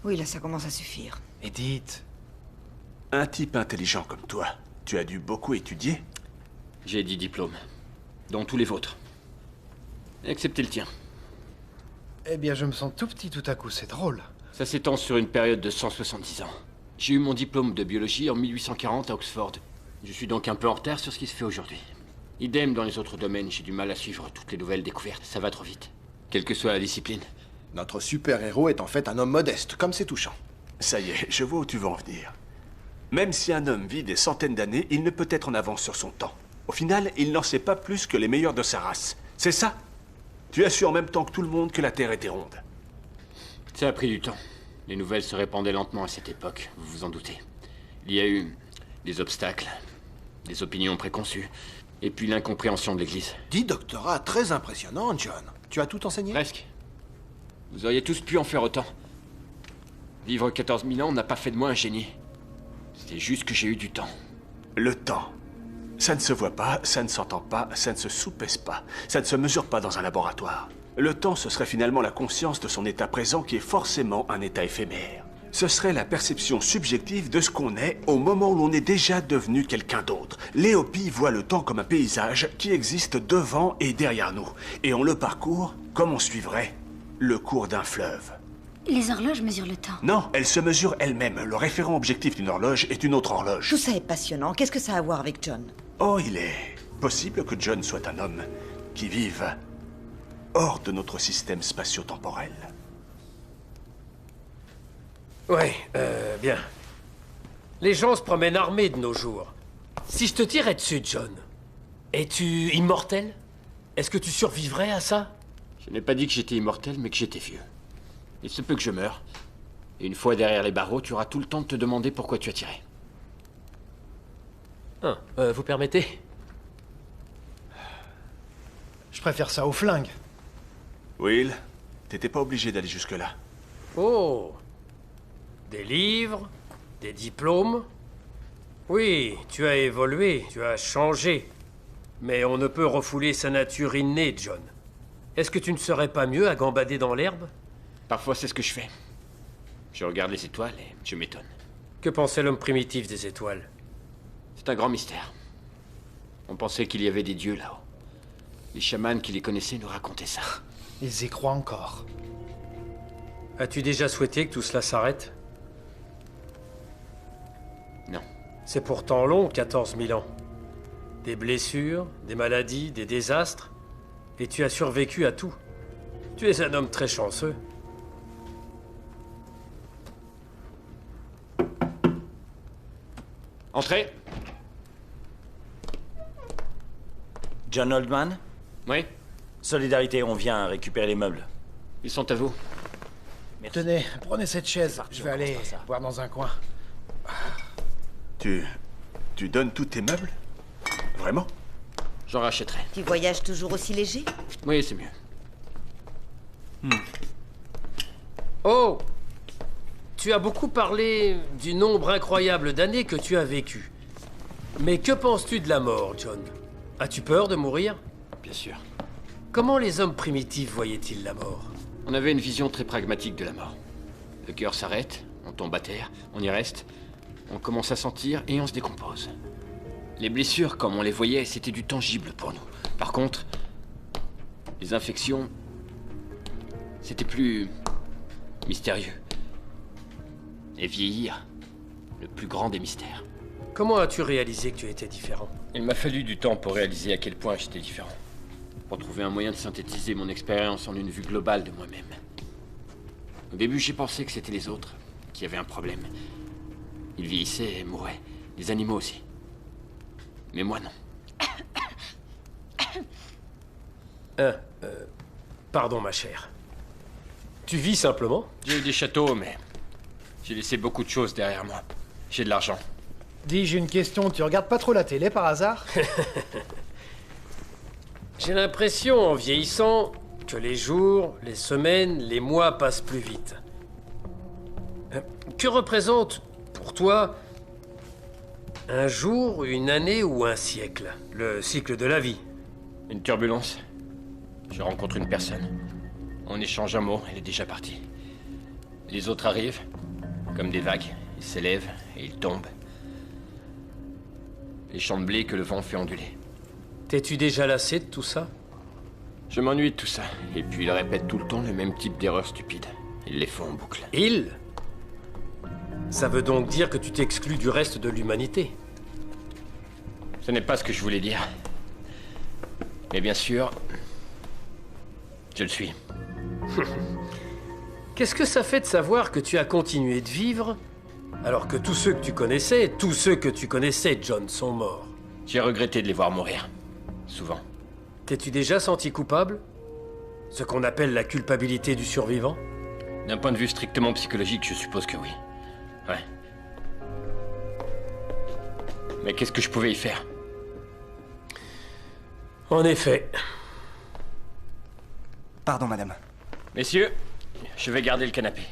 D: Oui, là, ça commence à suffire.
C: Edith.
A: Un type intelligent comme toi, tu as dû beaucoup étudier?
B: J'ai 10 diplômes. Dont tous les vôtres. Excepté le tien.
C: Eh bien, je me sens tout petit tout à coup, c'est drôle.
B: Ça s'étend sur une période de 170 ans. J'ai eu mon diplôme de biologie en 1840 à Oxford. Je suis donc un peu en retard sur ce qui se fait aujourd'hui. Idem dans les autres domaines, j'ai du mal à suivre toutes les nouvelles découvertes. Ça va trop vite. Quelle que soit la discipline.
H: Notre super-héros est en fait un homme modeste, comme c'est touchant.
A: Ça y est, je vois où tu veux en venir. Même si un homme vit des centaines d'années, il ne peut être en avance sur son temps. Au final, il n'en sait pas plus que les meilleurs de sa race. C'est ça? Tu as su en même temps que tout le monde que la Terre était ronde.
B: Ça a pris du temps. Les nouvelles se répandaient lentement à cette époque, vous vous en doutez. Il y a eu des obstacles, des opinions préconçues, et puis l'incompréhension de l'Église.
H: Dis doctorat très impressionnant, John. Tu as tout enseigné?
B: Presque. Vous auriez tous pu en faire autant. Vivre 14 000 ans n'a pas fait de moi un génie. C'est juste que j'ai eu du temps.
A: Le temps. Ça ne se voit pas, ça ne s'entend pas, ça ne se soupèse pas, ça ne se mesure pas dans un laboratoire. Le temps, ce serait finalement la conscience de son état présent qui est forcément un état éphémère. Ce serait la perception subjective de ce qu'on est au moment où l'on est déjà devenu quelqu'un d'autre. Léopi voit le temps comme un paysage qui existe devant et derrière nous. Et on le parcourt comme on suivrait le cours d'un fleuve.
E: Les horloges mesurent le temps.
A: Non, elle se mesure elle-même. Le référent objectif d'une horloge est une autre horloge.
D: Tout ça est passionnant. Qu'est-ce que ça a à voir avec John?
A: Oh, il est possible que John soit un homme qui vive hors de notre système spatio-temporel.
I: Ouais, bien. Les gens se promènent armés de nos jours. Si je te tirais dessus, John, es-tu immortel? Est-ce que tu survivrais à ça?
B: Je n'ai pas dit que j'étais immortel, mais que j'étais vieux. Il se peut que je meure. Et une fois derrière les barreaux, tu auras tout le temps de te demander pourquoi tu as tiré.
I: Ah, vous permettez?
C: Je préfère ça au flingue.
A: Will, t'étais pas obligé d'aller jusque-là.
I: Oh. Des livres, des diplômes. Oui, tu as évolué, tu as changé. Mais on ne peut refouler sa nature innée, John. Est-ce que tu ne serais pas mieux à gambader dans l'herbe?
B: Parfois, c'est ce que je fais. Je regarde les étoiles et je m'étonne.
I: Que pensait l'homme primitif des étoiles?
B: C'est un grand mystère. On pensait qu'il y avait des dieux là-haut. Les chamans qui les connaissaient nous racontaient ça.
C: Ils y croient encore.
I: As-tu déjà souhaité que tout cela s'arrête?
B: Non.
I: C'est pourtant long, 14 000 ans. Des blessures, des maladies, des désastres. Et tu as survécu à tout. Tu es un homme très chanceux.
B: Entrez.
J: John Oldman?
B: Oui,
J: Solidarité, on vient récupérer les meubles.
B: ils sont à vous.
J: Merci.
C: Tenez, prenez cette chaise. Je vais aller boire dans un coin.
A: Tu donnes tous tes meubles? Vraiment?
B: J'en rachèterai.
D: Tu voyages toujours aussi léger?
B: Oui, c'est mieux.
I: Oh! Tu as beaucoup parlé du nombre incroyable d'années que tu as vécu. Mais que penses-tu de la mort, John? As-tu peur de mourir?
B: Bien sûr.
I: Comment les hommes primitifs voyaient-ils la mort?
B: On avait une vision très pragmatique de la mort. Le cœur s'arrête, on tombe à terre, on y reste, on commence à sentir et on se décompose. Les blessures, comme on les voyait, c'était du tangible pour nous. Par contre, les infections, c'était plus mystérieux. Et vieillir, le plus grand des mystères.
I: Comment as-tu réalisé que tu étais différent?
B: Il m'a fallu du temps pour réaliser à quel point j'étais différent. Pour trouver un moyen de synthétiser mon expérience en une vue globale de moi-même. Au début, j'ai pensé que c'était les autres qui avaient un problème. Ils vieillissaient et mouraient. Les animaux aussi. Mais moi, non.
I: Pardon, ma chère. Tu vis simplement?
B: J'ai eu des châteaux, mais j'ai laissé beaucoup de choses derrière moi. J'ai de l'argent.
C: Dis, j'ai une question. Tu regardes pas trop la télé par hasard?
I: J'ai l'impression, en vieillissant, que les jours, les semaines, les mois passent plus vite. Que représente, pour toi, un jour, une année ou un siècle? Le cycle de la vie.
B: Une turbulence. Je rencontre une personne. On échange un mot, elle est déjà partie. Les autres arrivent, comme des vagues. Ils s'élèvent et ils tombent. Les champs de blé que le vent fait onduler.
I: T'es-tu déjà lassé de tout ça?
B: Je m'ennuie de tout ça. Et puis ils répètent tout le temps le même type d'erreurs stupides. Ils les font en boucle.
I: Il? Ça veut donc dire que tu t'exclus du reste de l'humanité.
B: Ce n'est pas ce que je voulais dire. Mais bien sûr, je le suis.
I: Qu'est-ce que ça fait de savoir que tu as continué de vivre alors que tous ceux que tu connaissais, John, sont morts?
B: J'ai regretté de les voir mourir. Souvent.
I: T'es-tu déjà senti coupable? Ce qu'on appelle la culpabilité du survivant?
B: D'un point de vue strictement psychologique, je suppose que oui. Ouais. Mais qu'est-ce que je pouvais y faire?
I: En effet.
K: Pardon, madame.
B: Messieurs, je vais garder le canapé.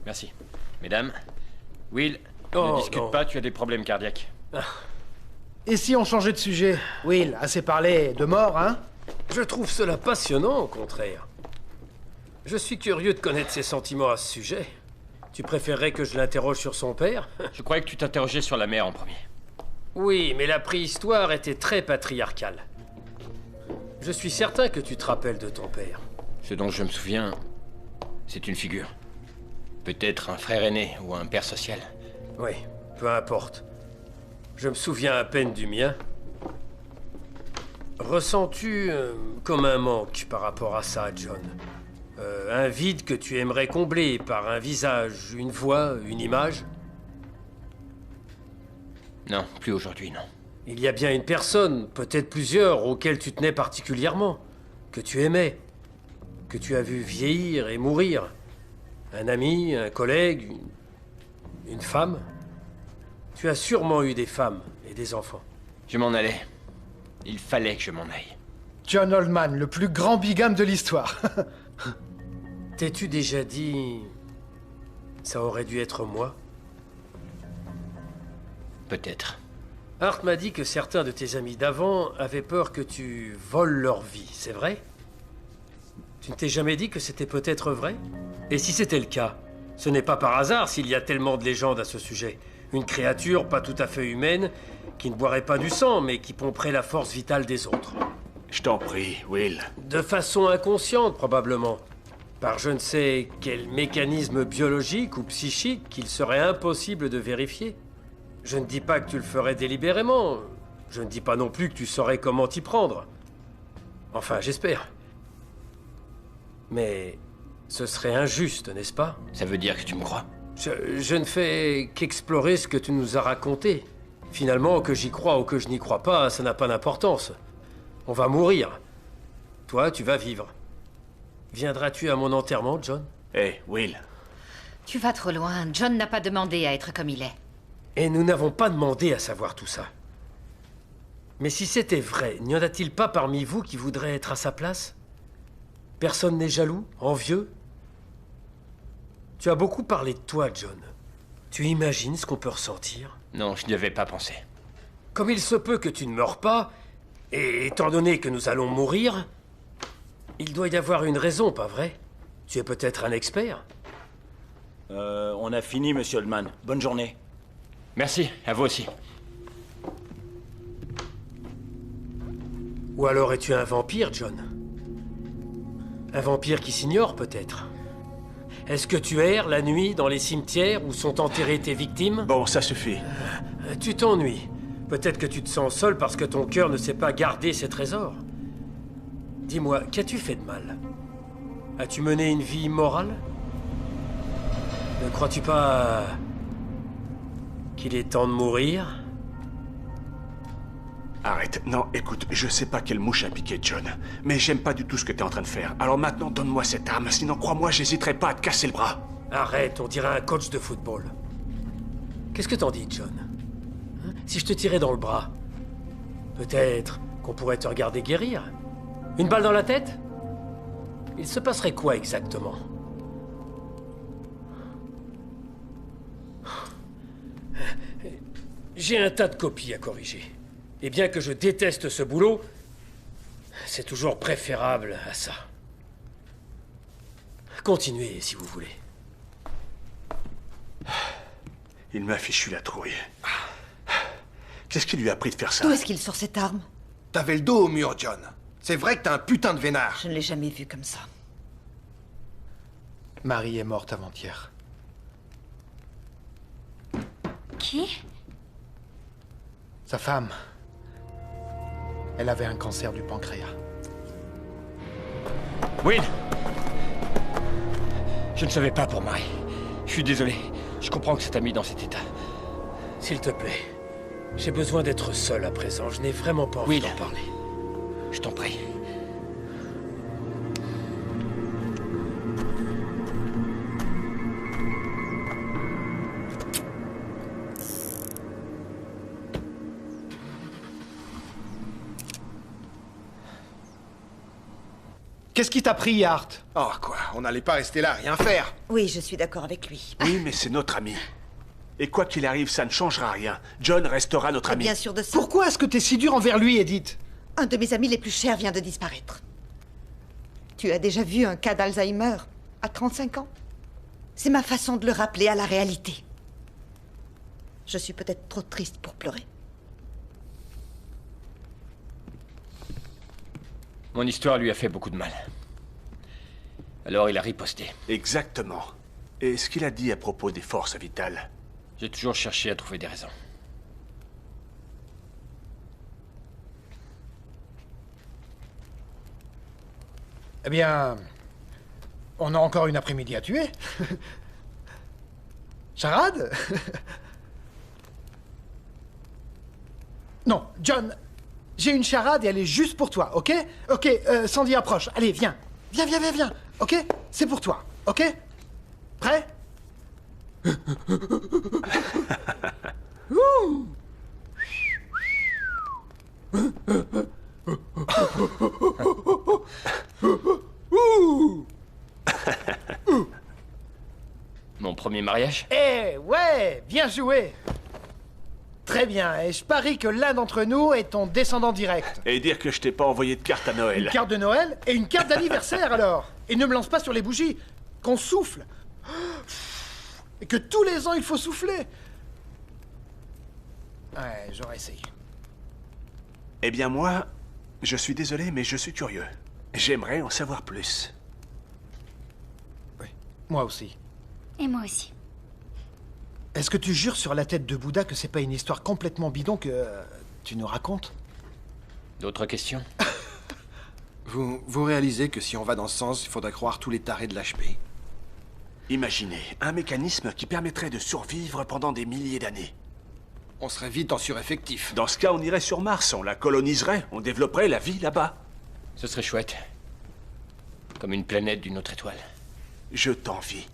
B: Merci. Mesdames, Will, ne discute pas, tu as des problèmes cardiaques.
C: Et si on changeait de sujet? Will, assez parlé de mort, hein?
I: Je trouve cela passionnant, au contraire. Je suis curieux de connaître ses sentiments à ce sujet. Tu préférerais que je l'interroge sur son père?
B: Je croyais que tu t'interrogeais sur la mère en premier.
I: Oui, mais la préhistoire était très patriarcale. Je suis certain que tu te rappelles de ton père.
B: Ce dont je me souviens, c'est une figure. Peut-être un frère aîné ou un père social.
I: Oui, peu importe. Je me souviens à peine du mien. Ressens-tu comme un manque par rapport à ça, John? Un vide que tu aimerais combler par un visage, une voix, une image?
B: Non, plus aujourd'hui, non.
I: Il y a bien une personne, peut-être plusieurs, auxquelles tu tenais particulièrement, que tu aimais, que tu as vu vieillir et mourir. Un ami, un collègue, une femme. Tu as sûrement eu des femmes et des enfants.
B: Je m'en allais. Il fallait que je m'en aille.
C: John Oldman, le plus grand bigame de l'histoire.
I: T'es-tu déjà dit... ça aurait dû être moi?
B: Peut-être.
I: Hart m'a dit que certains de tes amis d'avant avaient peur que tu voles leur vie, c'est vrai? Tu ne t'es jamais dit que c'était peut-être vrai? Et si c'était le cas, ce n'est pas par hasard s'il y a tellement de légendes à ce sujet. Une créature pas tout à fait humaine, qui ne boirait pas du sang, mais qui pomperait la force vitale des autres.
A: Je t'en prie, Will.
I: De façon inconsciente, probablement. Par je ne sais quel mécanisme biologique ou psychique qu'il serait impossible de vérifier. Je ne dis pas que tu le ferais délibérément. Je ne dis pas non plus que tu saurais comment t'y prendre. Enfin, j'espère. Mais ce serait injuste, n'est-ce pas?
B: Ça veut dire que tu me crois?
I: Je ne fais qu'explorer ce que tu nous as raconté. Finalement, que j'y croie ou que je n'y crois pas, ça n'a pas d'importance. On va mourir. Toi, tu vas vivre. Viendras-tu à mon enterrement, John?
A: Hé, Will.
G: Tu vas trop loin. John n'a pas demandé à être comme il est.
I: Et nous n'avons pas demandé à savoir tout ça. Mais si c'était vrai, n'y en a-t-il pas parmi vous qui voudraient être à sa place? Personne n'est jaloux, envieux? Tu as beaucoup parlé de toi, John. Tu imagines ce qu'on peut ressentir?
B: Non, je n'y avais pas pensé.
I: Comme il se peut que tu ne meurs pas, et étant donné que nous allons mourir, il doit y avoir une raison, pas vrai? Tu es peut-être un expert?
J: On a fini, monsieur Oldman. Bonne journée.
B: Merci, à vous aussi.
I: Ou alors es-tu un vampire, John? Un vampire qui s'ignore, peut-être? Est-ce que tu erres la nuit dans les cimetières où sont enterrées tes victimes?
A: Bon, ça suffit.
I: Tu t'ennuies. Peut-être que tu te sens seul parce que ton cœur ne sait pas garder ses trésors. Dis-moi, qu'as-tu fait de mal? As-tu mené une vie immorale? Ne crois-tu pas qu'il est temps de mourir?
A: Arrête. Non, écoute, je sais pas quelle mouche a piqué John, mais j'aime pas du tout ce que t'es en train de faire. Alors maintenant, donne-moi cette arme, sinon crois-moi, j'hésiterai pas à te casser le bras.
I: Arrête, on dirait un coach de football. Qu'est-ce que t'en dis, John? Hein? Si je te tirais dans le bras, peut-être qu'on pourrait te regarder guérir? Une balle dans la tête? Il se passerait quoi exactement? J'ai un tas de copies à corriger. Et bien que je déteste ce boulot, c'est toujours préférable à ça. Continuez si vous voulez.
A: Il m'a fichu la trouille. Qu'est-ce qui lui a pris de faire ça?
D: D'où est-ce qu'il sort cette arme?
F: T'avais le dos au mur, John. C'est vrai que t'as un putain de vénard.
D: Je ne l'ai jamais vu comme ça.
C: Marie est morte avant-hier.
E: Qui?
C: Sa femme. Elle avait un cancer du pancréas.
B: Will! Je ne savais pas pour Marie. Je suis désolé. Je comprends que ça t'a mis dans cet état.
I: S'il te plaît, j'ai besoin d'être seul à présent. Je n'ai vraiment pas envie d'en parler.
B: Je t'en prie.
C: Qu'est-ce qui t'a pris, Art?
F: Oh, quoi, on n'allait pas rester là, rien faire.
D: Oui, je suis d'accord avec lui.
A: Oui, mais c'est notre ami. Et quoi qu'il arrive, ça ne changera rien. John restera notre ami.
D: Bien sûr de ça.
C: Pourquoi est-ce que t'es si dur envers lui, Edith?
D: Un de mes amis les plus chers vient de disparaître. Tu as déjà vu un cas d'Alzheimer à 35 ans? C'est ma façon de le rappeler à la réalité. Je suis peut-être trop triste pour pleurer.
B: Mon histoire lui a fait beaucoup de mal. Alors il a riposté.
A: Exactement. Et ce qu'il a dit à propos des forces vitales?
B: J'ai toujours cherché à trouver des raisons.
C: Eh bien, on a encore une après-midi à tuer. Charade? Non, John, j'ai une charade et elle est juste pour toi, ok? Ok, Sandy approche. Allez, viens. Viens, viens, viens, viens. Ok? C'est pour toi, ok? Prêt? Ouh.
B: Mon premier mariage?
C: Eh ouais, bien joué. Très bien, et je parie que l'un d'entre nous est ton descendant direct.
A: Et dire que je t'ai pas envoyé de carte à Noël.
C: Une carte de Noël et une carte d'anniversaire alors. Et ne me lance pas sur les bougies, qu'on souffle. Et que tous les ans il faut souffler. Ouais, j'aurais essayé.
A: Eh bien moi, je suis désolé, mais je suis curieux. J'aimerais en savoir plus.
C: Moi aussi.
E: Et moi aussi.
C: Est-ce que tu jures sur la tête de Bouddha que c'est pas une histoire complètement bidon que tu nous racontes?
B: D'autres questions?
F: Vous réalisez que si on va dans ce sens, il faudra croire tous les tarés de l'HP.
A: Imaginez un mécanisme qui permettrait de survivre pendant des milliers d'années.
F: On serait vite en sureffectif.
A: Dans ce cas, on irait sur Mars, on la coloniserait, on développerait la vie là-bas.
B: Ce serait chouette. Comme une planète d'une autre étoile.
A: Je t'envie.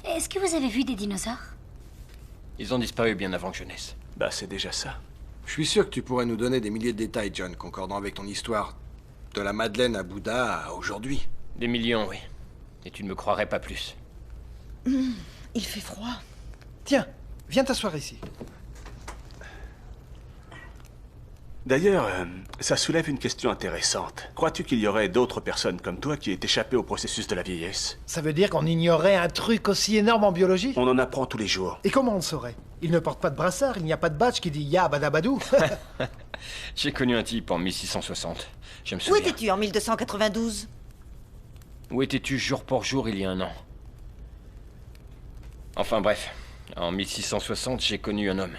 E: Est-ce que vous avez vu des dinosaures?
B: Ils ont disparu bien avant que je naisse.
A: Bah, c'est déjà ça.
F: Je suis sûr que tu pourrais nous donner des milliers de détails, John, concordant avec ton histoire. De la Madeleine à Bouddha à aujourd'hui.
B: Des millions, oui. Et tu ne me croirais pas plus.
D: Il fait froid.
C: Tiens, viens t'asseoir ici.
A: D'ailleurs, ça soulève une question intéressante. Crois-tu qu'il y aurait d'autres personnes comme toi qui aient échappé au processus de la vieillesse?
C: Ça veut dire qu'on ignorait un truc aussi énorme en biologie?
A: On en apprend tous les jours.
C: Et comment on le saurait? Il ne porte pas de brassard, il n'y a pas de badge qui dit ya badabadou.
B: J'ai connu un type en 1660. Je me
D: Où
B: souviens.
D: étais-tu en 1292?
B: Où étais-tu jour pour jour il y a un an? Enfin bref, en 1660, j'ai connu un homme.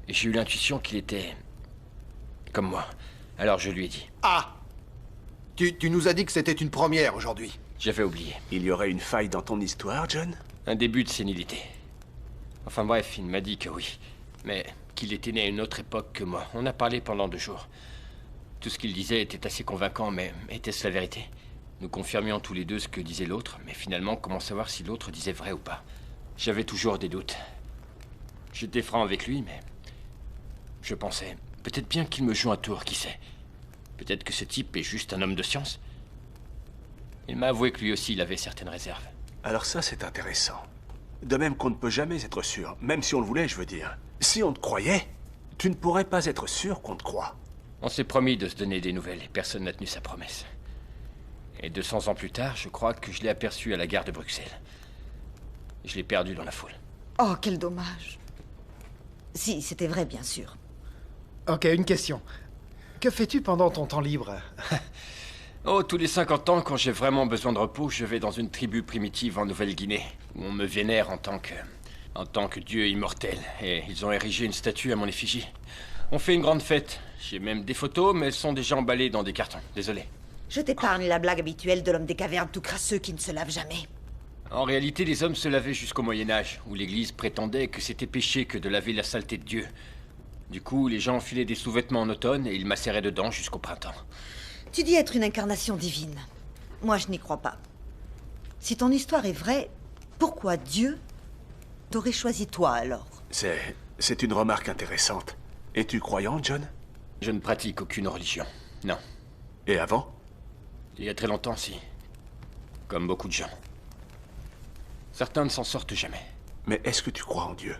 B: Et j'ai eu l'intuition qu'il était... comme moi. Alors je lui ai dit.
F: Ah! Tu nous as dit que c'était une première aujourd'hui.
B: J'avais oublié.
A: Il y aurait une faille dans ton histoire, John?
B: Un début de sénilité. Enfin bref, il m'a dit que oui. Mais qu'il était né à une autre époque que moi. On a parlé pendant 2 jours. Tout ce qu'il disait était assez convaincant, mais était-ce la vérité? Nous confirmions tous les deux ce que disait l'autre, mais finalement, comment savoir si l'autre disait vrai ou pas? J'avais toujours des doutes. J'étais franc avec lui, mais... je pensais, peut-être bien qu'il me joue un tour, qui sait? Peut-être que ce type est juste un homme de science? Il m'a avoué que lui aussi, il avait certaines réserves.
A: Alors ça, c'est intéressant. De même qu'on ne peut jamais être sûr, même si on le voulait, je veux dire. Si on te croyait, tu ne pourrais pas être sûr qu'on te croit.
B: On s'est promis de se donner des nouvelles et personne n'a tenu sa promesse. Et 200 ans plus tard, je crois que je l'ai aperçu à la gare de Bruxelles. Je l'ai perdu dans la foule.
D: Oh, quel dommage. Si, c'était vrai, bien sûr.
C: Ok, une question. Que fais-tu pendant ton temps libre?
B: Oh, tous les 50 ans, quand j'ai vraiment besoin de repos, je vais dans une tribu primitive en Nouvelle-Guinée, où on me vénère en tant que dieu immortel. Et ils ont érigé une statue à mon effigie. On fait une grande fête. J'ai même des photos, mais elles sont déjà emballées dans des cartons. Désolé.
D: Je t'épargne la blague habituelle de l'homme des cavernes tout crasseux qui ne se lave jamais.
B: En réalité, les hommes se lavaient jusqu'au Moyen-Âge, où l'Église prétendait que c'était péché que de laver la saleté de Dieu. Du coup, les gens enfilaient des sous-vêtements en automne et ils macéraient dedans jusqu'au printemps.
D: Tu dis être une incarnation divine. Moi, je n'y crois pas. Si ton histoire est vraie, pourquoi Dieu t'aurait choisi toi alors?
A: C'est une remarque intéressante. Es-tu croyant, John?
B: Je ne pratique aucune religion, non.
A: Et avant?
B: Il y a très longtemps, si. Comme beaucoup de gens. Certains ne s'en sortent jamais.
A: Mais est-ce que tu crois en Dieu?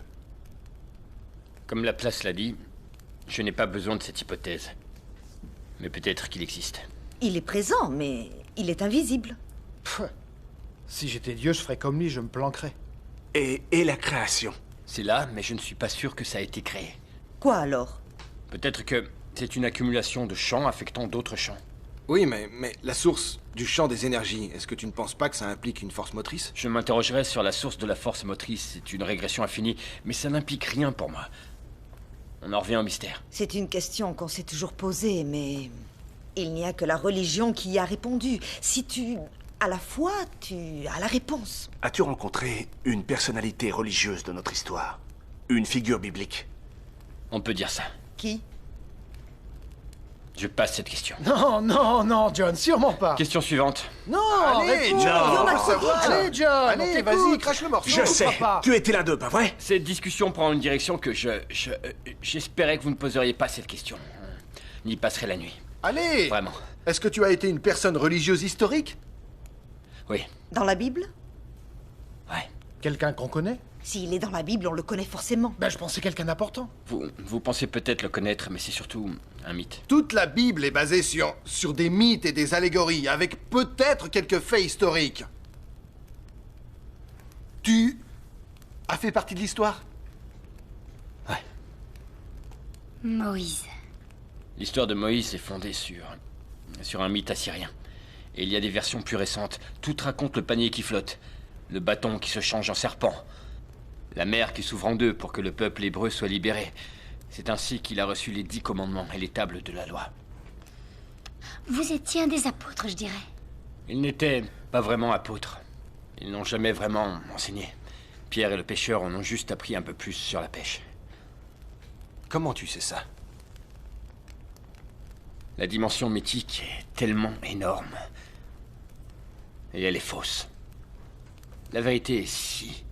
B: Comme la place l'a dit, je n'ai pas besoin de cette hypothèse. Mais peut-être qu'il existe.
D: Il est présent, mais il est invisible.
C: Pff, si j'étais Dieu, je ferais comme lui, je me planquerais.
A: Et la création?
B: C'est là, mais je ne suis pas sûr que ça a été créé.
D: Quoi alors?
B: Peut-être que c'est une accumulation de champs affectant d'autres champs.
F: Oui, mais la source du champ des énergies, est-ce que tu ne penses pas que ça implique une force motrice?
B: Je m'interrogerai sur la source de la force motrice. C'est une régression infinie, mais ça n'implique rien pour moi. On en revient au mystère.
D: C'est une question qu'on s'est toujours posée, mais il n'y a que la religion qui y a répondu. Si tu as la foi, tu as la réponse.
A: As-tu rencontré une personnalité religieuse de notre histoire? Une figure biblique?
B: On peut dire ça.
D: Qui?
B: Je passe cette question.
C: Non, non, non, John, sûrement pas.
B: Question suivante.
C: Non,
F: Allez,
C: réponds.
F: John,
C: Il y en a
F: on
C: trop
F: veut savoir.
C: vite. Allez, John,
F: Allez,
C: on
F: vas-y,
C: t'écoute.
F: crache le morceau.
A: Je sais,
C: pas.
A: tu étais l'un d'eux, pas vrai?
B: Cette discussion prend une direction que j'espérais que vous ne poseriez pas cette question. N'y passerai la nuit.
F: Allez!
B: Vraiment.
F: Est-ce que tu as été une personne religieuse historique?
B: Oui.
D: Dans la Bible?
B: Ouais.
C: Quelqu'un qu'on connaît?
D: S'il est dans la Bible, on le connaît forcément.
C: Ben, je pensais quelqu'un d'important.
B: Vous pensez peut-être le connaître, mais c'est surtout un mythe.
F: Toute la Bible est basée sur des mythes et des allégories, avec peut-être quelques faits historiques. Tu as fait partie de l'histoire?
B: Ouais.
E: Moïse.
B: L'histoire de Moïse est fondée sur un mythe assyrien. Et il y a des versions plus récentes. Toutes racontent le panier qui flotte. Le bâton qui se change en serpent. La mer qui s'ouvre en deux pour que le peuple hébreu soit libéré. C'est ainsi qu'il a reçu les 10 commandements et les tables de la loi.
E: Vous étiez un des apôtres, je dirais.
B: Ils n'étaient pas vraiment apôtres. Ils n'ont jamais vraiment enseigné. Pierre et le pêcheur en ont juste appris un peu plus sur la pêche.
H: Comment tu sais ça?
B: La dimension mythique est tellement énorme. Et elle est fausse. La vérité est si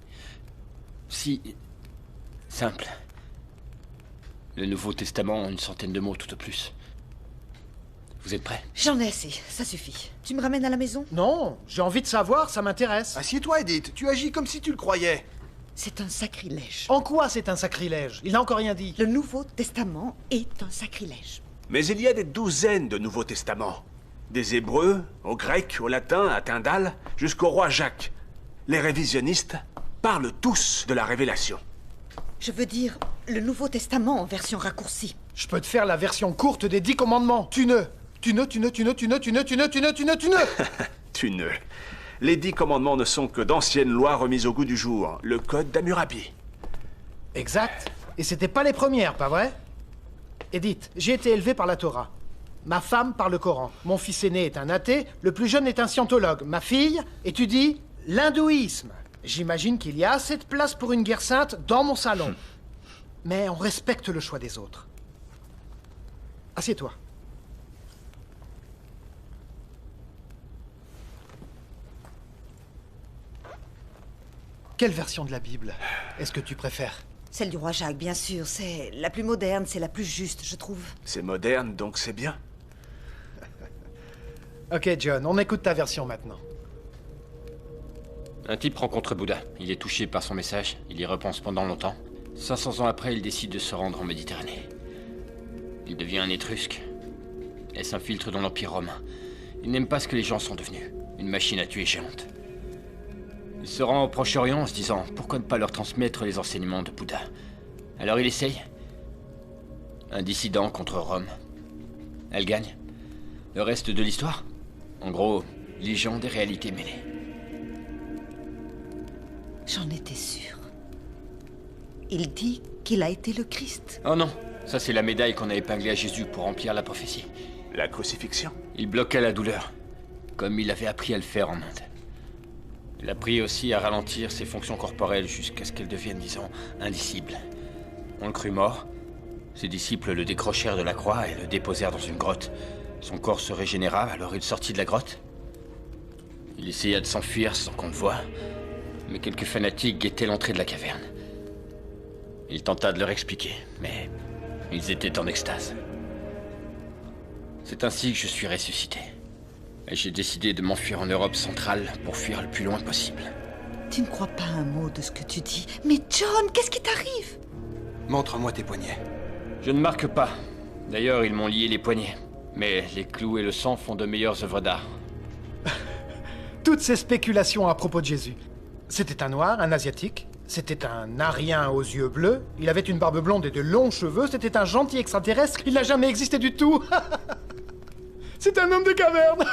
B: simple. Le Nouveau Testament a une centaine de mots tout au plus. Vous êtes prêts?
D: J'en ai assez, ça suffit. Tu me ramènes à la maison?
C: Non, j'ai envie de savoir, ça m'intéresse.
H: Assieds-toi, Edith. Tu agis comme si tu le croyais.
D: C'est un sacrilège.
C: En quoi c'est un sacrilège? Il n'a encore rien dit.
D: Le Nouveau Testament est un sacrilège.
A: Mais il y a des douzaines de Nouveaux Testaments. Des Hébreux, aux Grecs, aux Latins, à Tyndale, jusqu'au roi Jacques. Les révisionnistes parlent tous de la révélation.
D: Je veux dire, le Nouveau Testament en version raccourcie.
C: Je peux te faire la version courte des 10 commandements. Tu ne.
A: Les 10 commandements ne sont que d'anciennes lois remises au goût du jour. Le code d'Hammurabi.
C: Exact. Et c'était pas les premières, pas vrai? Edith, j'ai été élevé par la Torah. Ma femme par le Coran. Mon fils aîné est un athée, le plus jeune est un scientologue. Ma fille étudie l'hindouisme. J'imagine qu'il y a assez de place pour une guerre sainte dans mon salon. Mais on respecte le choix des autres. Assieds-toi. Quelle version de la Bible est-ce que tu préfères?
D: Celle du roi Jacques, bien sûr. C'est la plus moderne, c'est la plus juste, je trouve.
A: C'est moderne, donc c'est bien.
C: Ok, John, on écoute ta version maintenant.
B: Un type rencontre Bouddha. Il est touché par son message. Il y repense pendant longtemps. 500 ans après, il décide de se rendre en Méditerranée. Il devient un Étrusque. Elle s'infiltre dans l'Empire romain. Il n'aime pas ce que les gens sont devenus. Une machine à tuer géante. Il se rend au Proche-Orient en se disant pourquoi ne pas leur transmettre les enseignements de Bouddha. Alors il essaye. Un dissident contre Rome. Elle gagne. Le reste de l'histoire? En gros, légende et réalité mêlées.
D: J'en étais sûre. Il dit qu'il a été le Christ.
B: Oh non, ça c'est la médaille qu'on a épinglée à Jésus pour remplir la prophétie.
A: La crucifixion?
B: Il bloqua la douleur, comme il avait appris à le faire en Inde. Il a appris aussi à ralentir ses fonctions corporelles jusqu'à ce qu'elles deviennent, disons, indicibles. On le crut mort. Ses disciples le décrochèrent de la croix et le déposèrent dans une grotte. Son corps se régénéra, alors il sortit de la grotte. Il essaya de s'enfuir sans qu'on le voie, mais quelques fanatiques guettaient l'entrée de la caverne. Il tenta de leur expliquer, mais ils étaient en extase. C'est ainsi que je suis ressuscité. Et j'ai décidé de m'enfuir en Europe centrale pour fuir le plus loin possible.
D: Tu ne crois pas un mot de ce que tu dis. Mais John, qu'est-ce qui t'arrive?
H: Montre-moi tes poignets.
B: Je ne marque pas. D'ailleurs, ils m'ont lié les poignets. Mais les clous et le sang font de meilleures œuvres d'art.
C: Toutes ces spéculations à propos de Jésus. C'était un noir, un asiatique. C'était un arien aux yeux bleus. Il avait une barbe blonde et de longs cheveux. C'était un gentil extraterrestre. Il n'a jamais existé du tout. C'est un homme de caverne.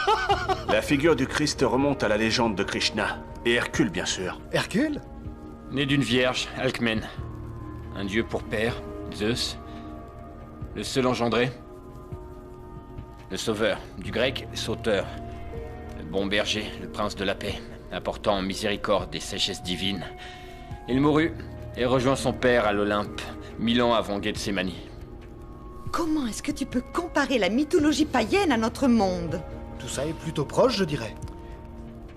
A: La figure du Christ remonte à la légende de Krishna. Et Hercule, bien sûr.
C: Hercule?
B: Né d'une vierge, Alcmène. Un dieu pour père, Zeus. Le seul engendré. Le sauveur, du grec, sauteur. Le bon berger, le prince de la paix, apportant miséricorde et sagesse divine. Il mourut et rejoint son père à l'Olympe, 1000 ans avant Gethsémani.
D: Comment est-ce que tu peux comparer la mythologie païenne à notre monde?
C: Tout ça est plutôt proche, je dirais.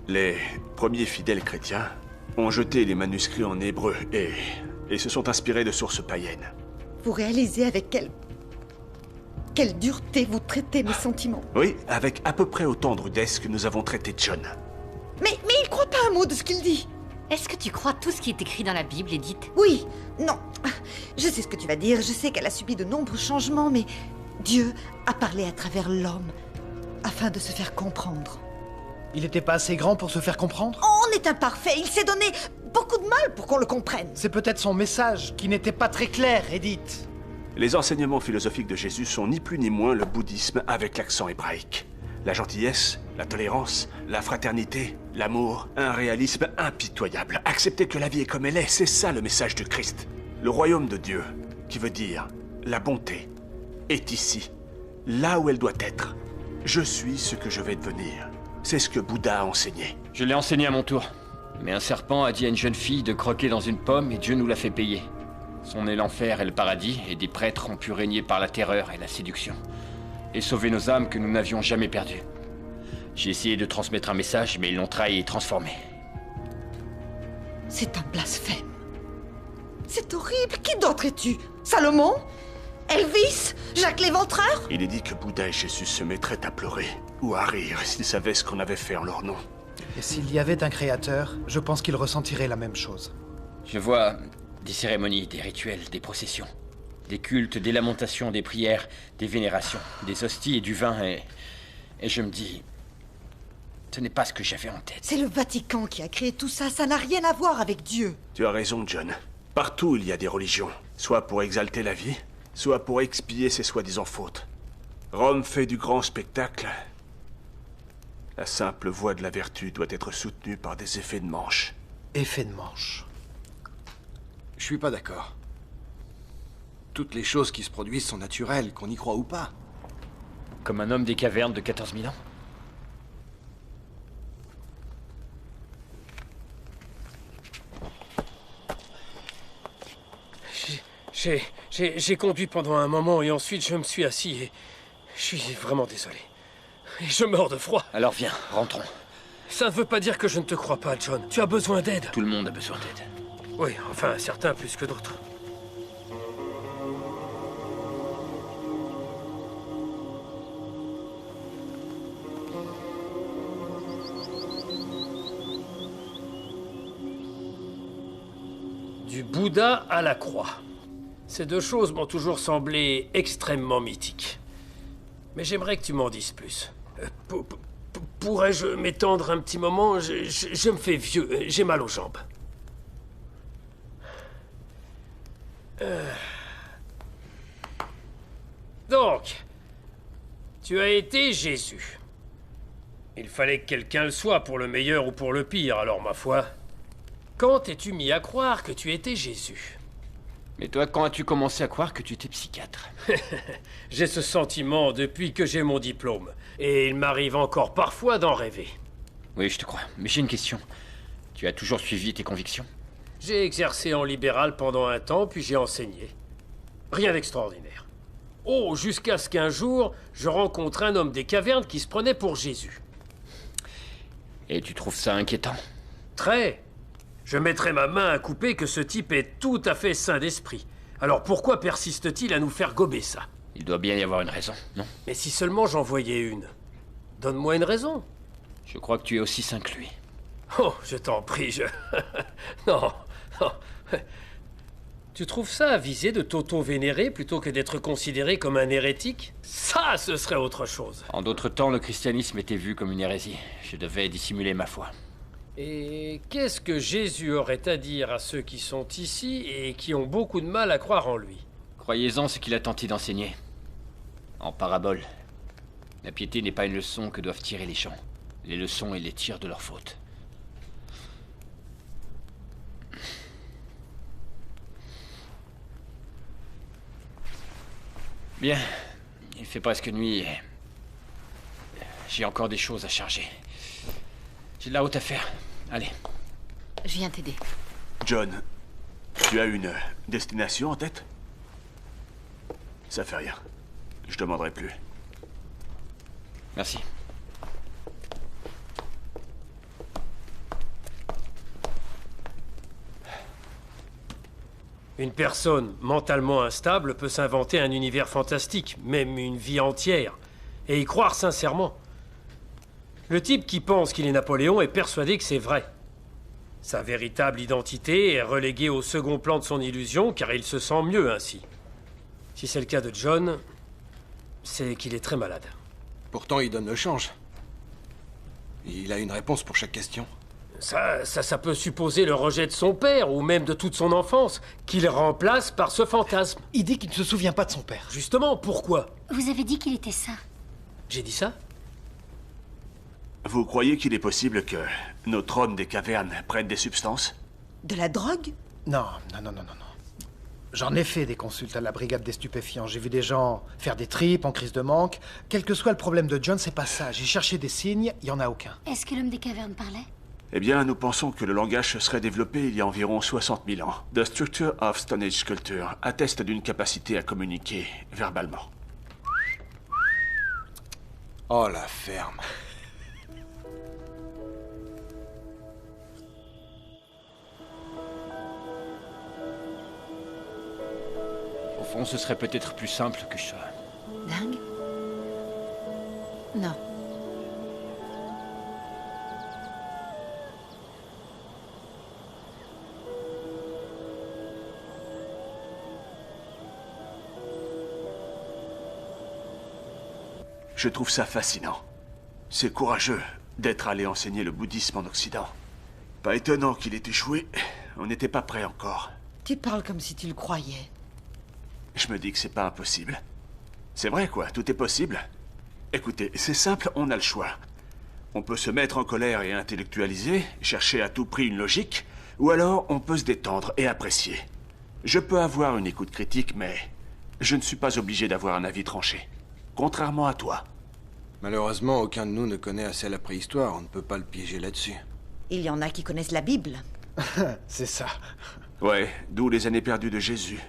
A: Les premiers fidèles chrétiens ont jeté les manuscrits en hébreu et se sont inspirés de sources païennes.
D: Vous réalisez avec quelle dureté vous traitez mes sentiments.
A: Oui, avec à peu près autant de rudesse que nous avs traité John.
D: Mais il croit pas un mot de ce qu'il dit.
G: Est-ce que tu crois tout ce qui est écrit dans la Bible, Edith?
D: Oui, non. Je sais ce que tu vas dire, je sais qu'elle a subi de nombreux changements, mais Dieu a parlé à travers l'homme afin de se faire comprendre.
C: Il n'était pas assez grand pour se faire comprendre?
D: On est imparfait, il s'est donné beaucoup de mal pour qu'on le comprenne.
C: C'est peut-être son message qui n'était pas très clair, Edith.
A: Les enseignements philosophiques de Jésus sont ni plus ni moins le bouddhisme avec l'accent hébraïque. La gentillesse, la tolérance, la fraternité, l'amour, un réalisme impitoyable. Accepter que la vie est comme elle est, c'est ça le message du Christ. Le royaume de Dieu, qui veut dire la bonté, est ici, là où elle doit être. Je suis ce que je vais devenir. C'est ce que Bouddha a enseigné.
B: Je l'ai enseigné à mon tour. Mais un serpent a dit à une jeune fille de croquer dans une pomme et Dieu nous l'a fait payer. Son est l'enfer et le paradis, et des prêtres ont pu régner par la terreur et la séduction. Et sauver nos âmes que nous n'avions jamais perdues. J'ai essayé de transmettre un message, mais ils l'ont trahi et transformé.
D: C'est un blasphème. C'est horrible. Qui d'autre es-tu? Salomon? Elvis? Jacques l'Éventreur?
A: Il est dit que Bouddha et Jésus se mettraient à pleurer ou à rire s'ils savaient ce qu'on avait fait en leur nom.
C: Et s'il y avait un créateur, je pense qu'il ressentirait la même chose.
B: Je vois des cérémonies, des rituels, des processions, des cultes, des lamentations, des prières, des vénérations, des hosties et du vin, et je me dis... Ce n'est pas ce que j'avais en tête.
D: C'est le Vatican qui a créé tout ça, ça n'a rien à voir avec Dieu.
A: Tu as raison, John. Partout il y a des religions, soit pour exalter la vie, soit pour expier ses soi-disant fautes. Rome fait du grand spectacle. La simple voie de la vertu doit être soutenue par des effets de manche.
C: Effet de manche.
F: Je suis pas d'accord. Toutes les choses qui se produisent sont naturelles, qu'on y croit ou pas.
B: Comme un homme des cavernes de 14 000 ans.
I: J'ai conduit pendant un moment et ensuite je me suis assis et... Je suis vraiment désolé. Et je meurs de froid.
B: Alors viens, rentrons.
I: Ça ne veut pas dire que je ne te crois pas, John. Tu as besoin d'aide.
B: Tout le monde a besoin d'aide.
I: Oui, enfin, certains plus que d'autres. Du Bouddha à la croix. Ces deux choses m'ont toujours semblé extrêmement mythiques. Mais j'aimerais que tu m'en dises plus. Pourrais-je m'étendre un petit moment? Je me fais vieux, j'ai mal aux jambes. Donc, tu as été Jésus. Il fallait que quelqu'un le soit, pour le meilleur ou pour le pire, alors ma foi. Quand t'es-tu mis à croire que tu étais Jésus?
B: Mais toi, quand as-tu commencé à croire que tu étais psychiatre?
I: J'ai ce sentiment depuis que j'ai mon diplôme. Et il m'arrive encore parfois d'en rêver.
B: Oui, je te crois. Mais j'ai une question. Tu as toujours suivi tes convictions?
I: J'ai exercé en libéral pendant un temps, puis j'ai enseigné. Rien d'extraordinaire. Oh, jusqu'à ce qu'un jour, je rencontre un homme des cavernes qui se prenait pour Jésus.
B: Et tu trouves ça inquiétant?
I: Très. Je mettrai ma main à couper que ce type est tout à fait sain d'esprit. Alors pourquoi persiste-t-il à nous faire gober ça?
B: Il doit bien y avoir une raison, non?
I: Mais si seulement j'en voyais une. Donne-moi une raison.
B: Je crois que tu es aussi sain que lui.
I: Oh, je t'en prie, non, non. Tu trouves ça avisé de t'auto-vénérer plutôt que d'être considéré comme un hérétique? Ça, ce serait autre chose.
B: En d'autres temps, le christianisme était vu comme une hérésie. Je devais dissimuler ma foi.
I: Et qu'est-ce que Jésus aurait à dire à ceux qui sont ici et qui ont beaucoup de mal à croire en lui?
B: Croyez-en ce qu'il a tenté d'enseigner. En parabole. La piété n'est pas une leçon que doivent tirer les gens. Les leçons, ils les tirent de leurs fautes. Bien. Il fait presque nuit et... j'ai encore des choses à charger. J'ai de la route à faire. Allez.
G: Je viens t'aider.
A: John, tu as une destination en tête? Ça fait rien. Je demanderai plus.
B: Merci.
I: Une personne mentalement instable peut s'inventer un univers fantastique, même une vie entière, et y croire sincèrement. Le type qui pense qu'il est Napoléon est persuadé que c'est vrai. Sa véritable identité est reléguée au second plan de son illusion, car il se sent mieux ainsi. Si c'est le cas de John, c'est qu'il est très malade.
F: Pourtant, il donne le change. Il a une réponse pour chaque question.
I: Ça peut supposer le rejet de son père, ou même de toute son enfance, qu'il remplace par ce fantasme.
C: Il dit qu'il ne se souvient pas de son père.
I: Justement, pourquoi?
E: Vous avez dit qu'il était sain.
I: J'ai dit ça?
A: Vous croyez qu'il est possible que notre homme des cavernes prenne des substances?
D: De la drogue?
C: Non. J'en ai fait des consultes à la brigade des stupéfiants. J'ai vu des gens faire des tripes en crise de manque. Quel que soit le problème de John, c'est pas ça. J'ai cherché des signes, il y en a aucun.
E: Est-ce que l'homme des cavernes parlait?
A: Eh bien, nous pensons que le langage se serait développé il y a environ 60 000 ans. The Structure of Stone Age Sculpture atteste d'une capacité à communiquer verbalement.
H: Oh, la ferme.
B: Au fond, ce serait peut-être plus simple que ça.
G: Dingue? Non.
A: Je trouve ça fascinant. C'est courageux d'être allé enseigner le bouddhisme en Occident. Pas étonnant qu'il ait échoué. On n'était pas prêt encore.
D: Tu parles comme si tu le croyais.
A: Je me dis que c'est pas impossible. C'est vrai quoi, tout est possible. Écoutez, c'est simple, on a le choix. On peut se mettre en colère et intellectualiser, chercher à tout prix une logique, ou alors on peut se détendre et apprécier. Je peux avoir une écoute critique, mais je ne suis pas obligé d'avoir un avis tranché. Contrairement à toi.
F: Malheureusement, aucun de nous ne connaît assez la préhistoire. On ne peut pas le piéger là-dessus.
D: Il y en a qui connaissent la Bible.
C: C'est ça.
A: Ouais, d'où les années perdues de Jésus.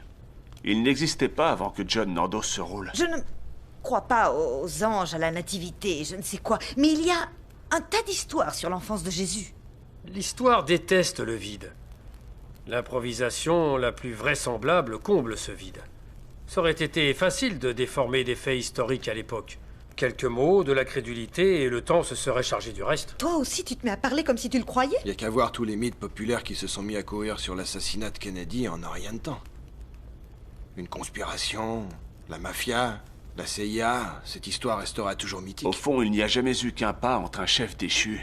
A: Il n'existait pas avant que John n'endosse ce rôle.
D: Je ne crois pas aux anges, à la nativité, je ne sais quoi. Mais il y a un tas d'histoires sur l'enfance de Jésus.
I: L'histoire déteste le vide. L'improvisation la plus vraisemblable comble ce vide. Ça aurait été facile de déformer des faits historiques à l'époque. Quelques mots, de la crédulité, et le temps se serait chargé du reste.
D: Toi aussi, tu te mets à parler comme si tu le croyais?
F: Il y a qu'à voir tous les mythes populaires qui se sont mis à courir sur l'assassinat de Kennedy en un rien de temps. Une conspiration, la mafia, la CIA, cette histoire restera toujours mythique.
A: Au fond, il n'y a jamais eu qu'un pas entre un chef déchu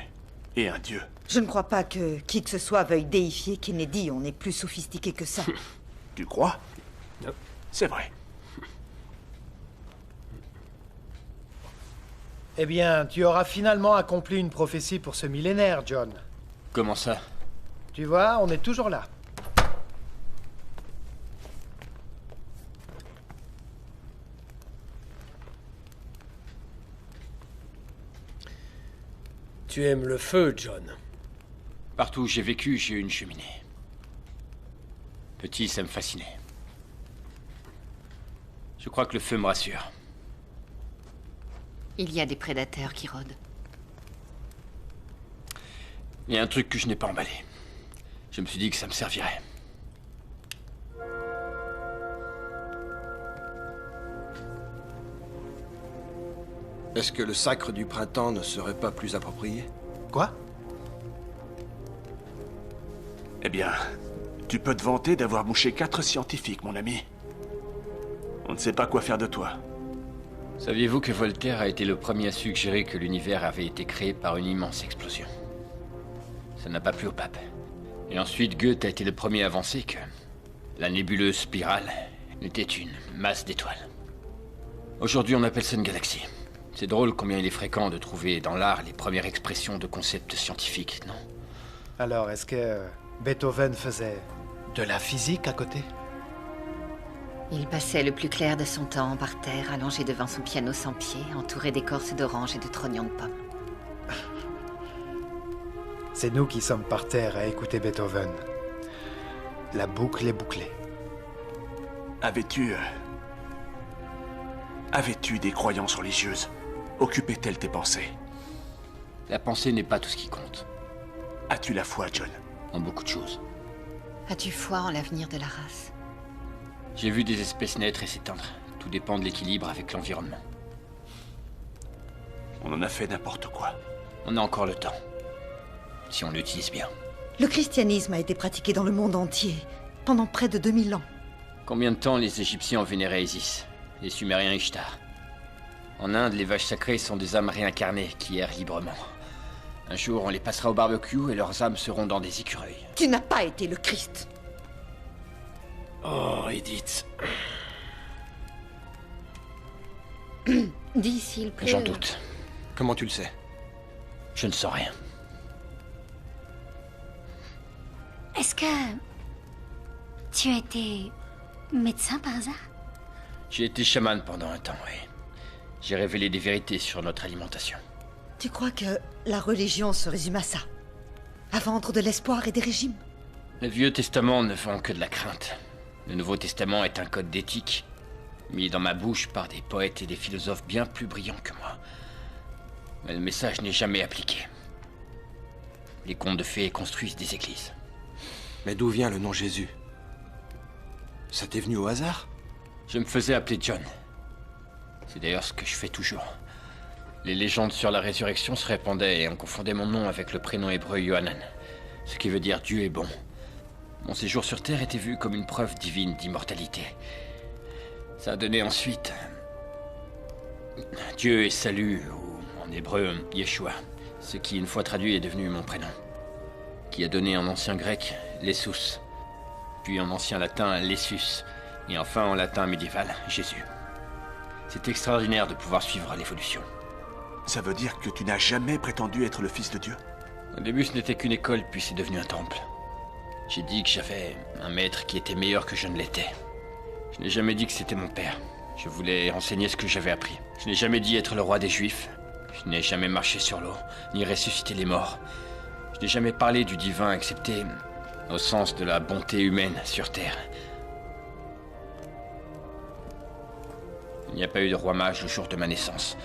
A: et un dieu.
D: Je ne crois pas que qui que ce soit veuille déifier Kennedy. On est plus sophistiqué que ça.
A: Tu crois? C'est vrai.
C: Eh bien, tu auras finalement accompli une prophétie pour ce millénaire, John.
B: Comment ça?
C: Tu vois, on est toujours là.
I: Tu aimes le feu, John.
B: Partout où j'ai vécu, j'ai eu une cheminée. Petit, ça me fascinait. Je crois que le feu me rassure.
G: Il y a des prédateurs qui rôdent.
B: Il y a un truc que je n'ai pas emballé. Je me suis dit que ça me servirait.
F: Est-ce que le sacre du printemps ne serait pas plus approprié?
C: Quoi?
A: Eh bien, tu peux te vanter d'avoir mouché 4 scientifiques, mon ami. On ne sait pas quoi faire de toi.
B: Saviez-vous que Voltaire a été le premier à suggérer que l'univers avait été créé par une immense explosion? Ça n'a pas plu au pape. Et ensuite, Goethe a été le premier à avancer que la nébuleuse spirale n'était une masse d'étoiles. Aujourd'hui, on appelle ça une galaxie. C'est drôle combien il est fréquent de trouver dans l'art les premières expressions de concepts scientifiques, non?
C: Alors, est-ce que Beethoven faisait de la physique à côté?
G: Il passait le plus clair de son temps par terre, allongé devant son piano sans pied, entouré d'écorces d'orange et de trognons de pommes.
C: C'est nous qui sommes par terre à écouter Beethoven. La boucle est bouclée.
A: Avais-tu des croyances religieuses? Occupait-elle tes pensées?
B: La pensée n'est pas tout ce qui compte.
A: As-tu la foi, John?
B: En beaucoup de choses.
G: As-tu foi en l'avenir de la race?
B: J'ai vu des espèces naître et s'éteindre. Tout dépend de l'équilibre avec l'environnement.
A: On en a fait n'importe quoi.
B: On a encore le temps. Si on l'utilise bien.
D: Le christianisme a été pratiqué dans le monde entier pendant près de 2000 ans.
B: Combien de temps les Égyptiens ont vénéré Isis? Les Sumériens Ishtar? En Inde, les vaches sacrées sont des âmes réincarnées qui errent librement. Un jour, on les passera au barbecue et leurs âmes seront dans des écureuils.
D: Tu n'as pas été le Christ.
I: Oh, Edith.
G: Dis s'il plaît.
B: J'en doute.
F: Comment tu le sais?
B: Je ne sens rien.
E: Est-ce que... tu as été... médecin par hasard?
B: J'ai été chaman pendant un temps, oui. J'ai révélé des vérités sur notre alimentation.
D: Tu crois que la religion se résume à ça? À vendre de l'espoir et des régimes?
B: Le Vieux Testament ne vend que de la crainte. Le Nouveau Testament est un code d'éthique, mis dans ma bouche par des poètes et des philosophes bien plus brillants que moi. Mais le message n'est jamais appliqué. Les contes de fées construisent des églises.
F: Mais d'où vient le nom Jésus? Ça t'est venu au hasard?
B: Je me faisais appeler John. C'est d'ailleurs ce que je fais toujours. Les légendes sur la résurrection se répandaient et on confondait mon nom avec le prénom hébreu Yohanan, ce qui veut dire Dieu est bon. Mon séjour sur Terre était vu comme une preuve divine d'immortalité. Ça a donné ensuite Dieu et salut, ou en hébreu Yeshua, ce qui une fois traduit est devenu mon prénom, qui a donné en ancien grec Lessus, puis en ancien latin Lessus, et enfin en latin médiéval Jésus. C'est extraordinaire de pouvoir suivre l'évolution.
A: Ça veut dire que tu n'as jamais prétendu être le fils de Dieu?
B: Au début, ce n'était qu'une école, puis c'est devenu un temple. J'ai dit que j'avais un maître qui était meilleur que je ne l'étais. Je n'ai jamais dit que c'était mon père. Je voulais enseigner ce que j'avais appris. Je n'ai jamais dit être le roi des Juifs. Je n'ai jamais marché sur l'eau, ni ressuscité les morts. Je n'ai jamais parlé du divin, excepté au sens de la bonté humaine sur Terre. Il n'y a pas eu de roi mage le jour de ma naissance.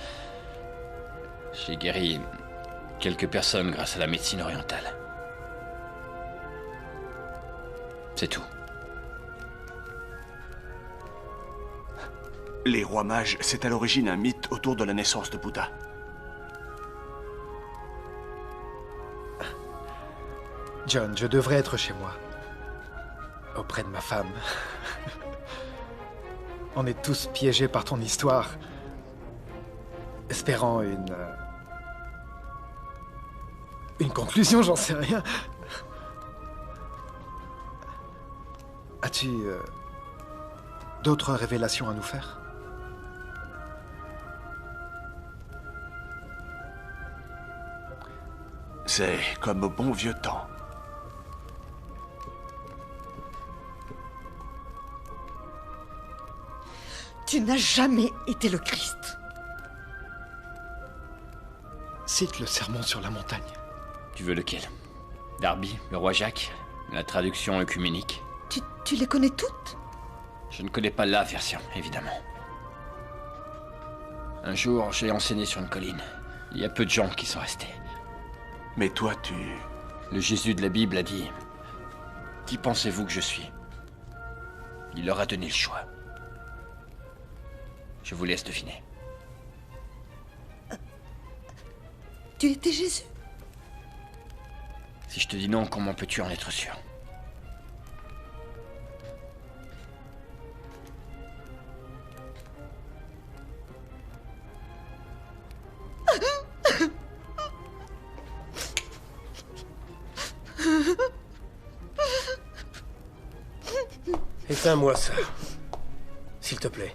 B: J'ai guéri quelques personnes grâce à la médecine orientale. C'est tout.
A: Les rois mages, c'est à l'origine un mythe autour de la naissance de Bouddha.
C: John, je devrais être chez moi. Auprès de ma femme. On est tous piégés par ton histoire. Espérant une conclusion, j'en sais rien. As-tu d'autres révélations à nous faire?
A: C'est comme au bon vieux temps.
D: Tu n'as jamais été le Christ.
C: Cite le sermon sur la montagne.
B: Tu veux lequel? Darby, le roi Jacques, la traduction œcuménique.
D: Tu les connais toutes?
B: Je ne connais pas la version, évidemment. Un jour, j'ai enseigné sur une colline. Il y a peu de gens qui sont restés.
A: Mais toi,
B: Le Jésus de la Bible a dit... Qui pensez-vous que je suis? Il leur a donné le choix. Je vous laisse deviner.
D: Tu étais Jésus?
B: Si je te dis non, comment peux-tu en être sûr?
I: Éteins-moi ça. S'il te plaît.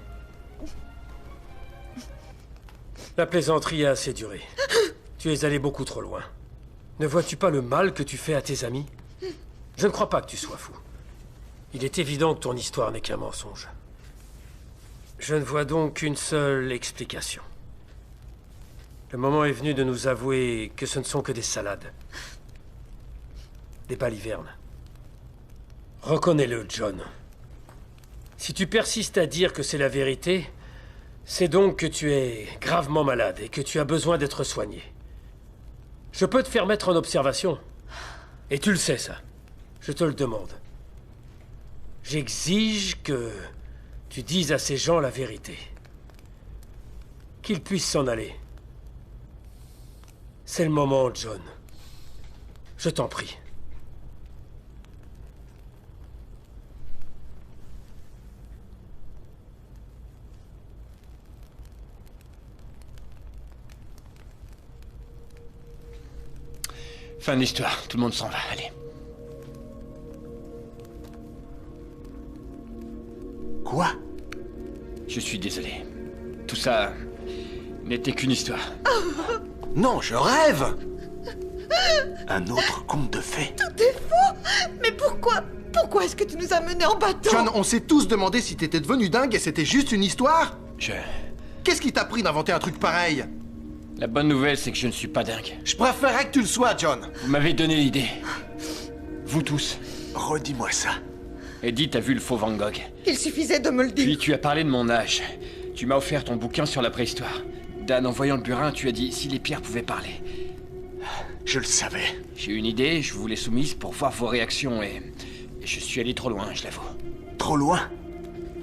I: La plaisanterie a assez duré. Tu es allé beaucoup trop loin. Ne vois-tu pas le mal que tu fais à tes amis? Je ne crois pas que tu sois fou. Il est évident que ton histoire n'est qu'un mensonge. Je ne vois donc qu'une seule explication. Le moment est venu de nous avouer que ce ne sont que des salades. Des balivernes. Reconnais-le, John. Si tu persistes à dire que c'est la vérité, c'est donc que tu es gravement malade et que tu as besoin d'être soigné. Je peux te faire mettre en observation. Et tu le sais, ça. Je te le demande. J'exige que tu dises à ces gens la vérité. Qu'ils puissent s'en aller. C'est le moment, John. Je t'en prie.
B: Fin de l'histoire, tout le monde s'en va, allez.
A: Quoi?
B: Je suis désolé. Tout ça n'était qu'une histoire.
F: Non, je rêve!
A: Un autre conte de fées?
D: Tout est faux. Mais pourquoi? Pourquoi est-ce que tu nous as menés en bateau?
F: John, on s'est tous demandé si t'étais devenu dingue et c'était juste une histoire. Qu'est-ce qui t'a pris d'inventer un truc pareil?
B: La bonne nouvelle, c'est que je ne suis pas dingue.
F: Je préférerais que tu le sois, John.
B: Vous m'avez donné l'idée. Vous tous.
A: Redis-moi ça.
B: Eddie, t'as vu le faux Van Gogh?
D: Il suffisait de me le dire.
B: Puis tu as parlé de mon âge. Tu m'as offert ton bouquin sur la préhistoire. Dan, en voyant le burin, tu as dit si les pierres pouvaient parler.
A: Je le savais.
B: J'ai eu une idée, je vous l'ai soumise pour voir vos réactions et je suis allé trop loin, je l'avoue.
A: Trop loin?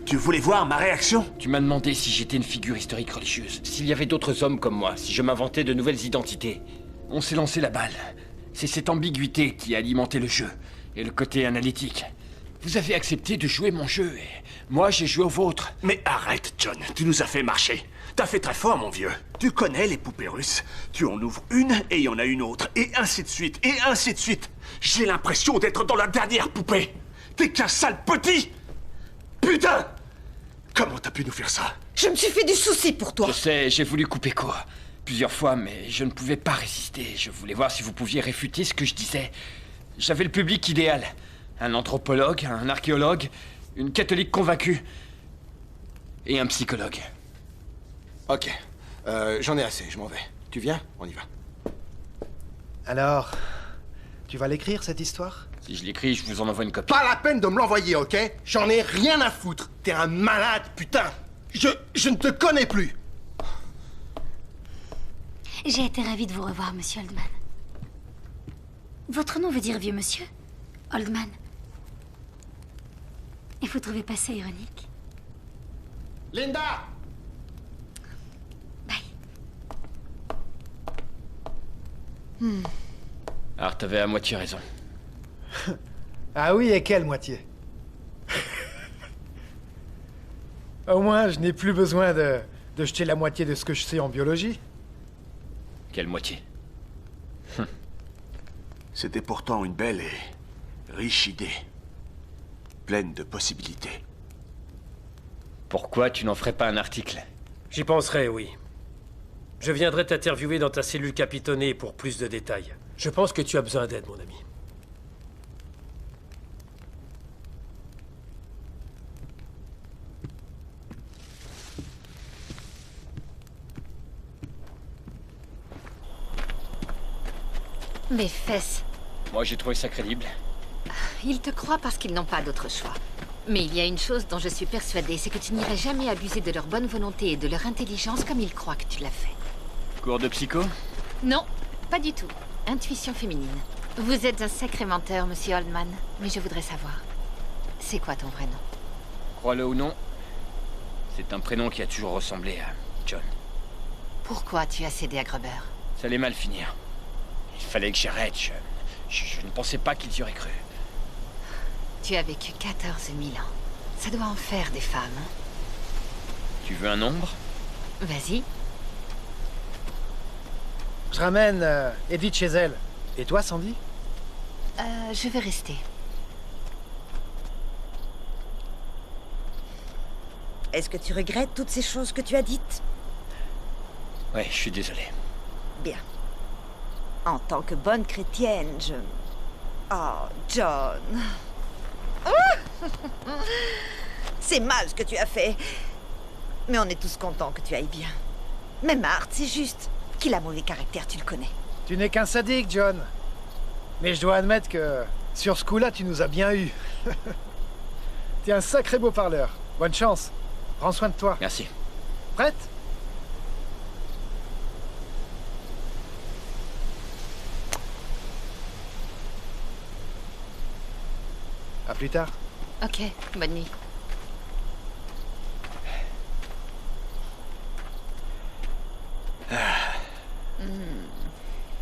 A: Tu voulais voir ma réaction?
B: Tu m'as demandé si j'étais une figure historique religieuse, s'il y avait d'autres hommes comme moi, si je m'inventais de nouvelles identités. On s'est lancé la balle. C'est cette ambiguïté qui a alimenté le jeu, et le côté analytique. Vous avez accepté de jouer mon jeu, et moi j'ai joué au vôtre.
A: Mais arrête, John, tu nous as fait marcher. T'as fait très fort, mon vieux. Tu connais les poupées russes. Tu en ouvres une, et il y en a une autre, et ainsi de suite, et ainsi de suite. J'ai l'impression d'être dans la dernière poupée. T'es qu'un sale petit! Putain! Comment t'as pu nous faire ça?
D: Je me suis fait du souci pour toi.
B: Je sais, j'ai voulu couper court. Plusieurs fois, mais je ne pouvais pas résister. Je voulais voir si vous pouviez réfuter ce que je disais. J'avais le public idéal. Un anthropologue, un archéologue, une catholique convaincue. Et un psychologue.
F: Ok. J'en ai assez, je m'en vais. Tu viens? On y va.
C: Alors, tu vas l'écrire, cette histoire?
B: Si je l'écris, je vous en envoie une copie.
F: Pas la peine de me l'envoyer, ok? J'en ai rien à foutre. T'es un malade, putain. Je ne te connais plus.
E: J'ai été ravie de vous revoir, monsieur Oldman. Votre nom veut dire vieux monsieur? Oldman. Et vous trouvez pas ça ironique?
F: Linda!
B: Alors t'avais à moitié raison.
C: Ah oui, et quelle moitié? Au moins, je n'ai plus besoin de jeter la moitié de ce que je sais en biologie.
B: Quelle moitié?
A: C'était pourtant une belle et riche idée. Pleine de possibilités.
B: Pourquoi tu n'en ferais pas un article?
I: J'y penserai, oui. Je viendrai t'interviewer dans ta cellule capitonnée pour plus de détails. Je pense que tu as besoin d'aide, mon ami.
G: Mes fesses.
B: Moi, j'ai trouvé ça crédible.
G: Ils te croient parce qu'ils n'ont pas d'autre choix. Mais il y a une chose dont je suis persuadée, c'est que tu n'irais jamais abuser de leur bonne volonté et de leur intelligence comme ils croient que tu l'as fait.
B: Cours de psycho?
G: Non, pas du tout. Intuition féminine. Vous êtes un sacré menteur, monsieur Oldman. Mais je voudrais savoir, c'est quoi ton vrai nom?
B: Crois-le ou non, c'est un prénom qui a toujours ressemblé à John.
G: Pourquoi tu as cédé à Gruber?
B: Ça allait mal finir. Il fallait que j'arrête. Je ne pensais pas qu'ils y auraient cru.
G: Tu as vécu 14 000 ans. Ça doit en faire des femmes. Hein?
B: Tu veux un nombre?
G: Vas-y.
C: Je ramène Edith chez elle. Et toi, Sandy?
G: Je vais rester.
D: Est-ce que tu regrettes toutes ces choses que tu as dites?
B: Ouais, je suis désolé.
D: Bien. En tant que bonne chrétienne, je... Oh, John. C'est mal ce que tu as fait. Mais on est tous contents que tu ailles bien. Même Art, c'est juste qu'il a mauvais caractère, tu le connais.
C: Tu n'es qu'un sadique, John. Mais je dois admettre que sur ce coup-là, tu nous as bien eu. T'es un sacré beau parleur. Bonne chance. Prends soin de toi.
B: Merci.
C: Prête? À plus tard.
G: Ok, bonne nuit.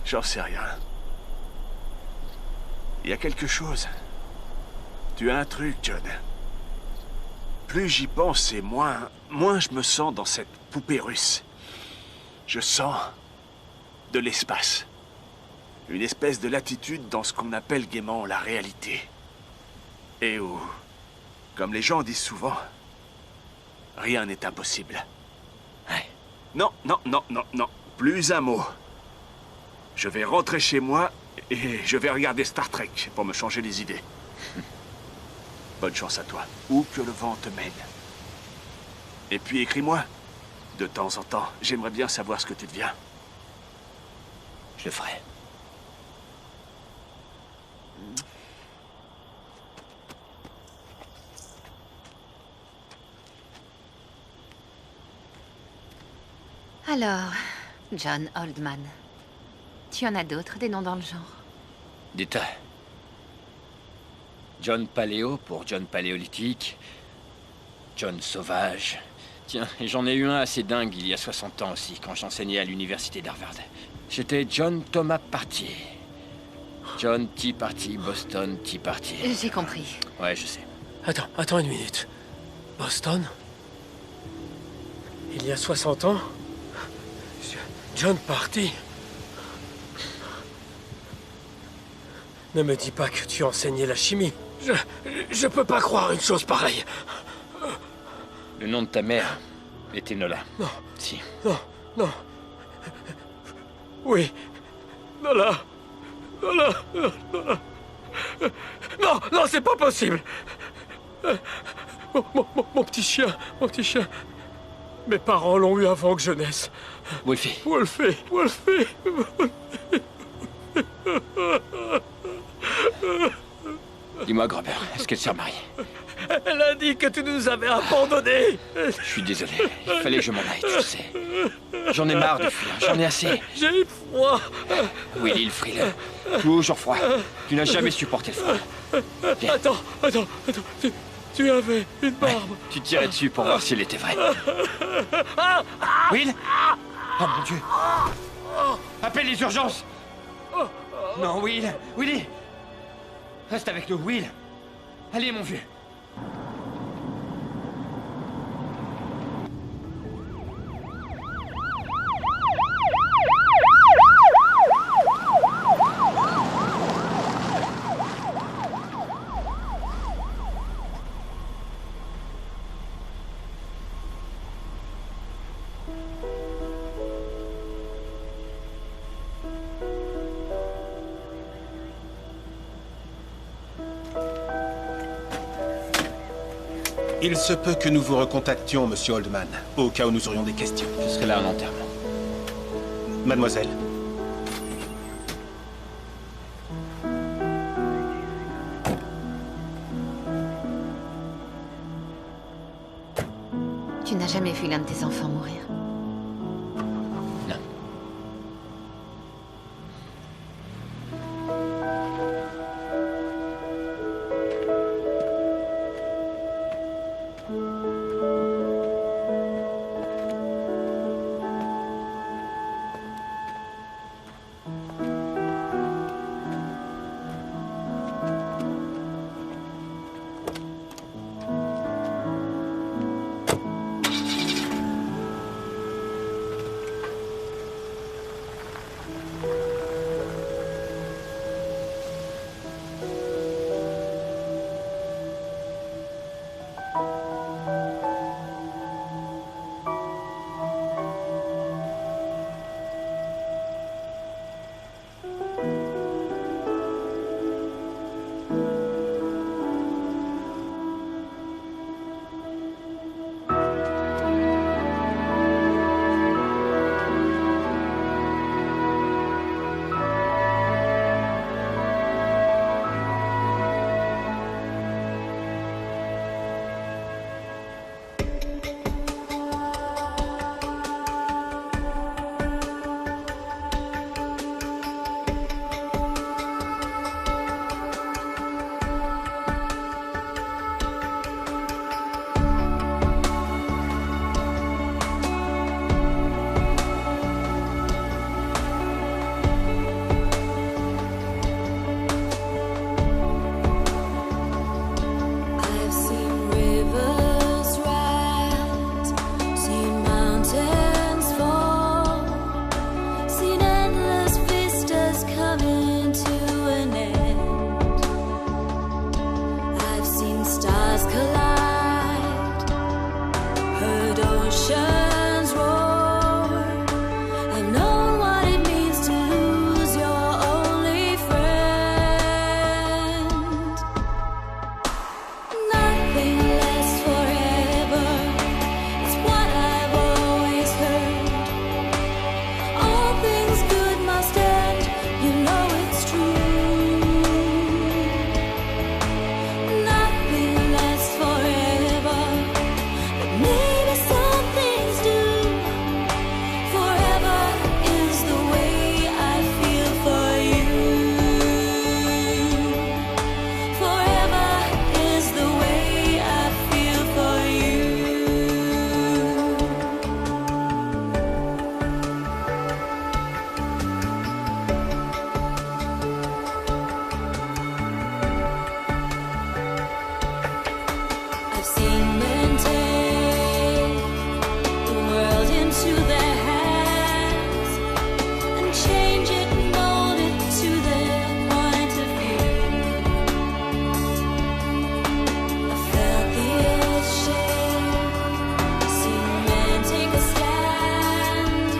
A: J'en sais rien. Il y a quelque chose. Tu as un truc, John. Plus j'y pense et moins je me sens dans cette poupée russe. Je sens de l'espace. Une espèce de latitude dans ce qu'on appelle gaiement la réalité. Et où, comme les gens disent souvent, rien n'est impossible. Ouais. Non, non, non, non, non. Plus un mot. Je vais rentrer chez moi Et je vais regarder Star Trek pour me changer les idées. Bonne chance à toi, où que le vent te mène. Et puis écris-moi. De temps en temps, j'aimerais bien savoir ce que tu deviens.
B: Je le ferai.
G: Alors, John Oldman. Tu en as d'autres, des noms dans le genre?
B: Des tas. John Paléo pour John Paléolithique. John Sauvage. Tiens, et j'en ai eu un assez dingue il y a 60 ans aussi, quand j'enseignais à l'université d'Harvard. J'étais John Thomas Partier. John Tea Party, Boston Tea Party.
G: J'ai compris.
B: Ouais, je sais.
I: Attends une minute. Boston? Il y a 60 ans? John Party? Ne me dis pas que tu enseignais la chimie. Je peux pas croire une chose pareille.
B: Le nom de ta mère est Enola.
I: Non.
B: Si.
I: Non. Oui. Nola. Non, c'est pas possible. Mon petit chien. Mes parents l'ont eu avant que je naisse.
B: Wolfie.
I: Wolfie.
B: Dis-moi, Gruber, est-ce qu'elle s'est remariée?
I: Elle a dit que tu nous avais abandonnés.
B: Je suis désolé. Il fallait que je m'en aille, tu sais. J'en ai marre de fuir. J'en ai assez.
I: J'ai froid.
B: Willy le frileux. Toujours froid. Tu n'as jamais supporté le froid. Viens.
I: Attends. Tu avais une barbe.
B: Ouais, tu tirais dessus pour voir s'il était vrai. Will? Oh mon Dieu. Appelle les urgences. Non, Will. Willy. Reste avec nous, Will. Allez, mon vieux.
K: Il se peut que nous vous recontactions, Monsieur Oldman, au cas où nous aurions des questions.
B: Je serai là à l'enterrement.
K: Mademoiselle.
G: Tu n'as jamais vu l'un de tes enfants mourir?
B: Non.
L: I've seen men take the world into their hands and change it and mold it to their point of view. I felt the earth shake, seen men take a stand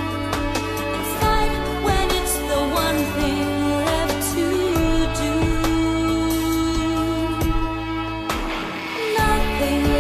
L: and fight when it's the one thing left to do. Nothing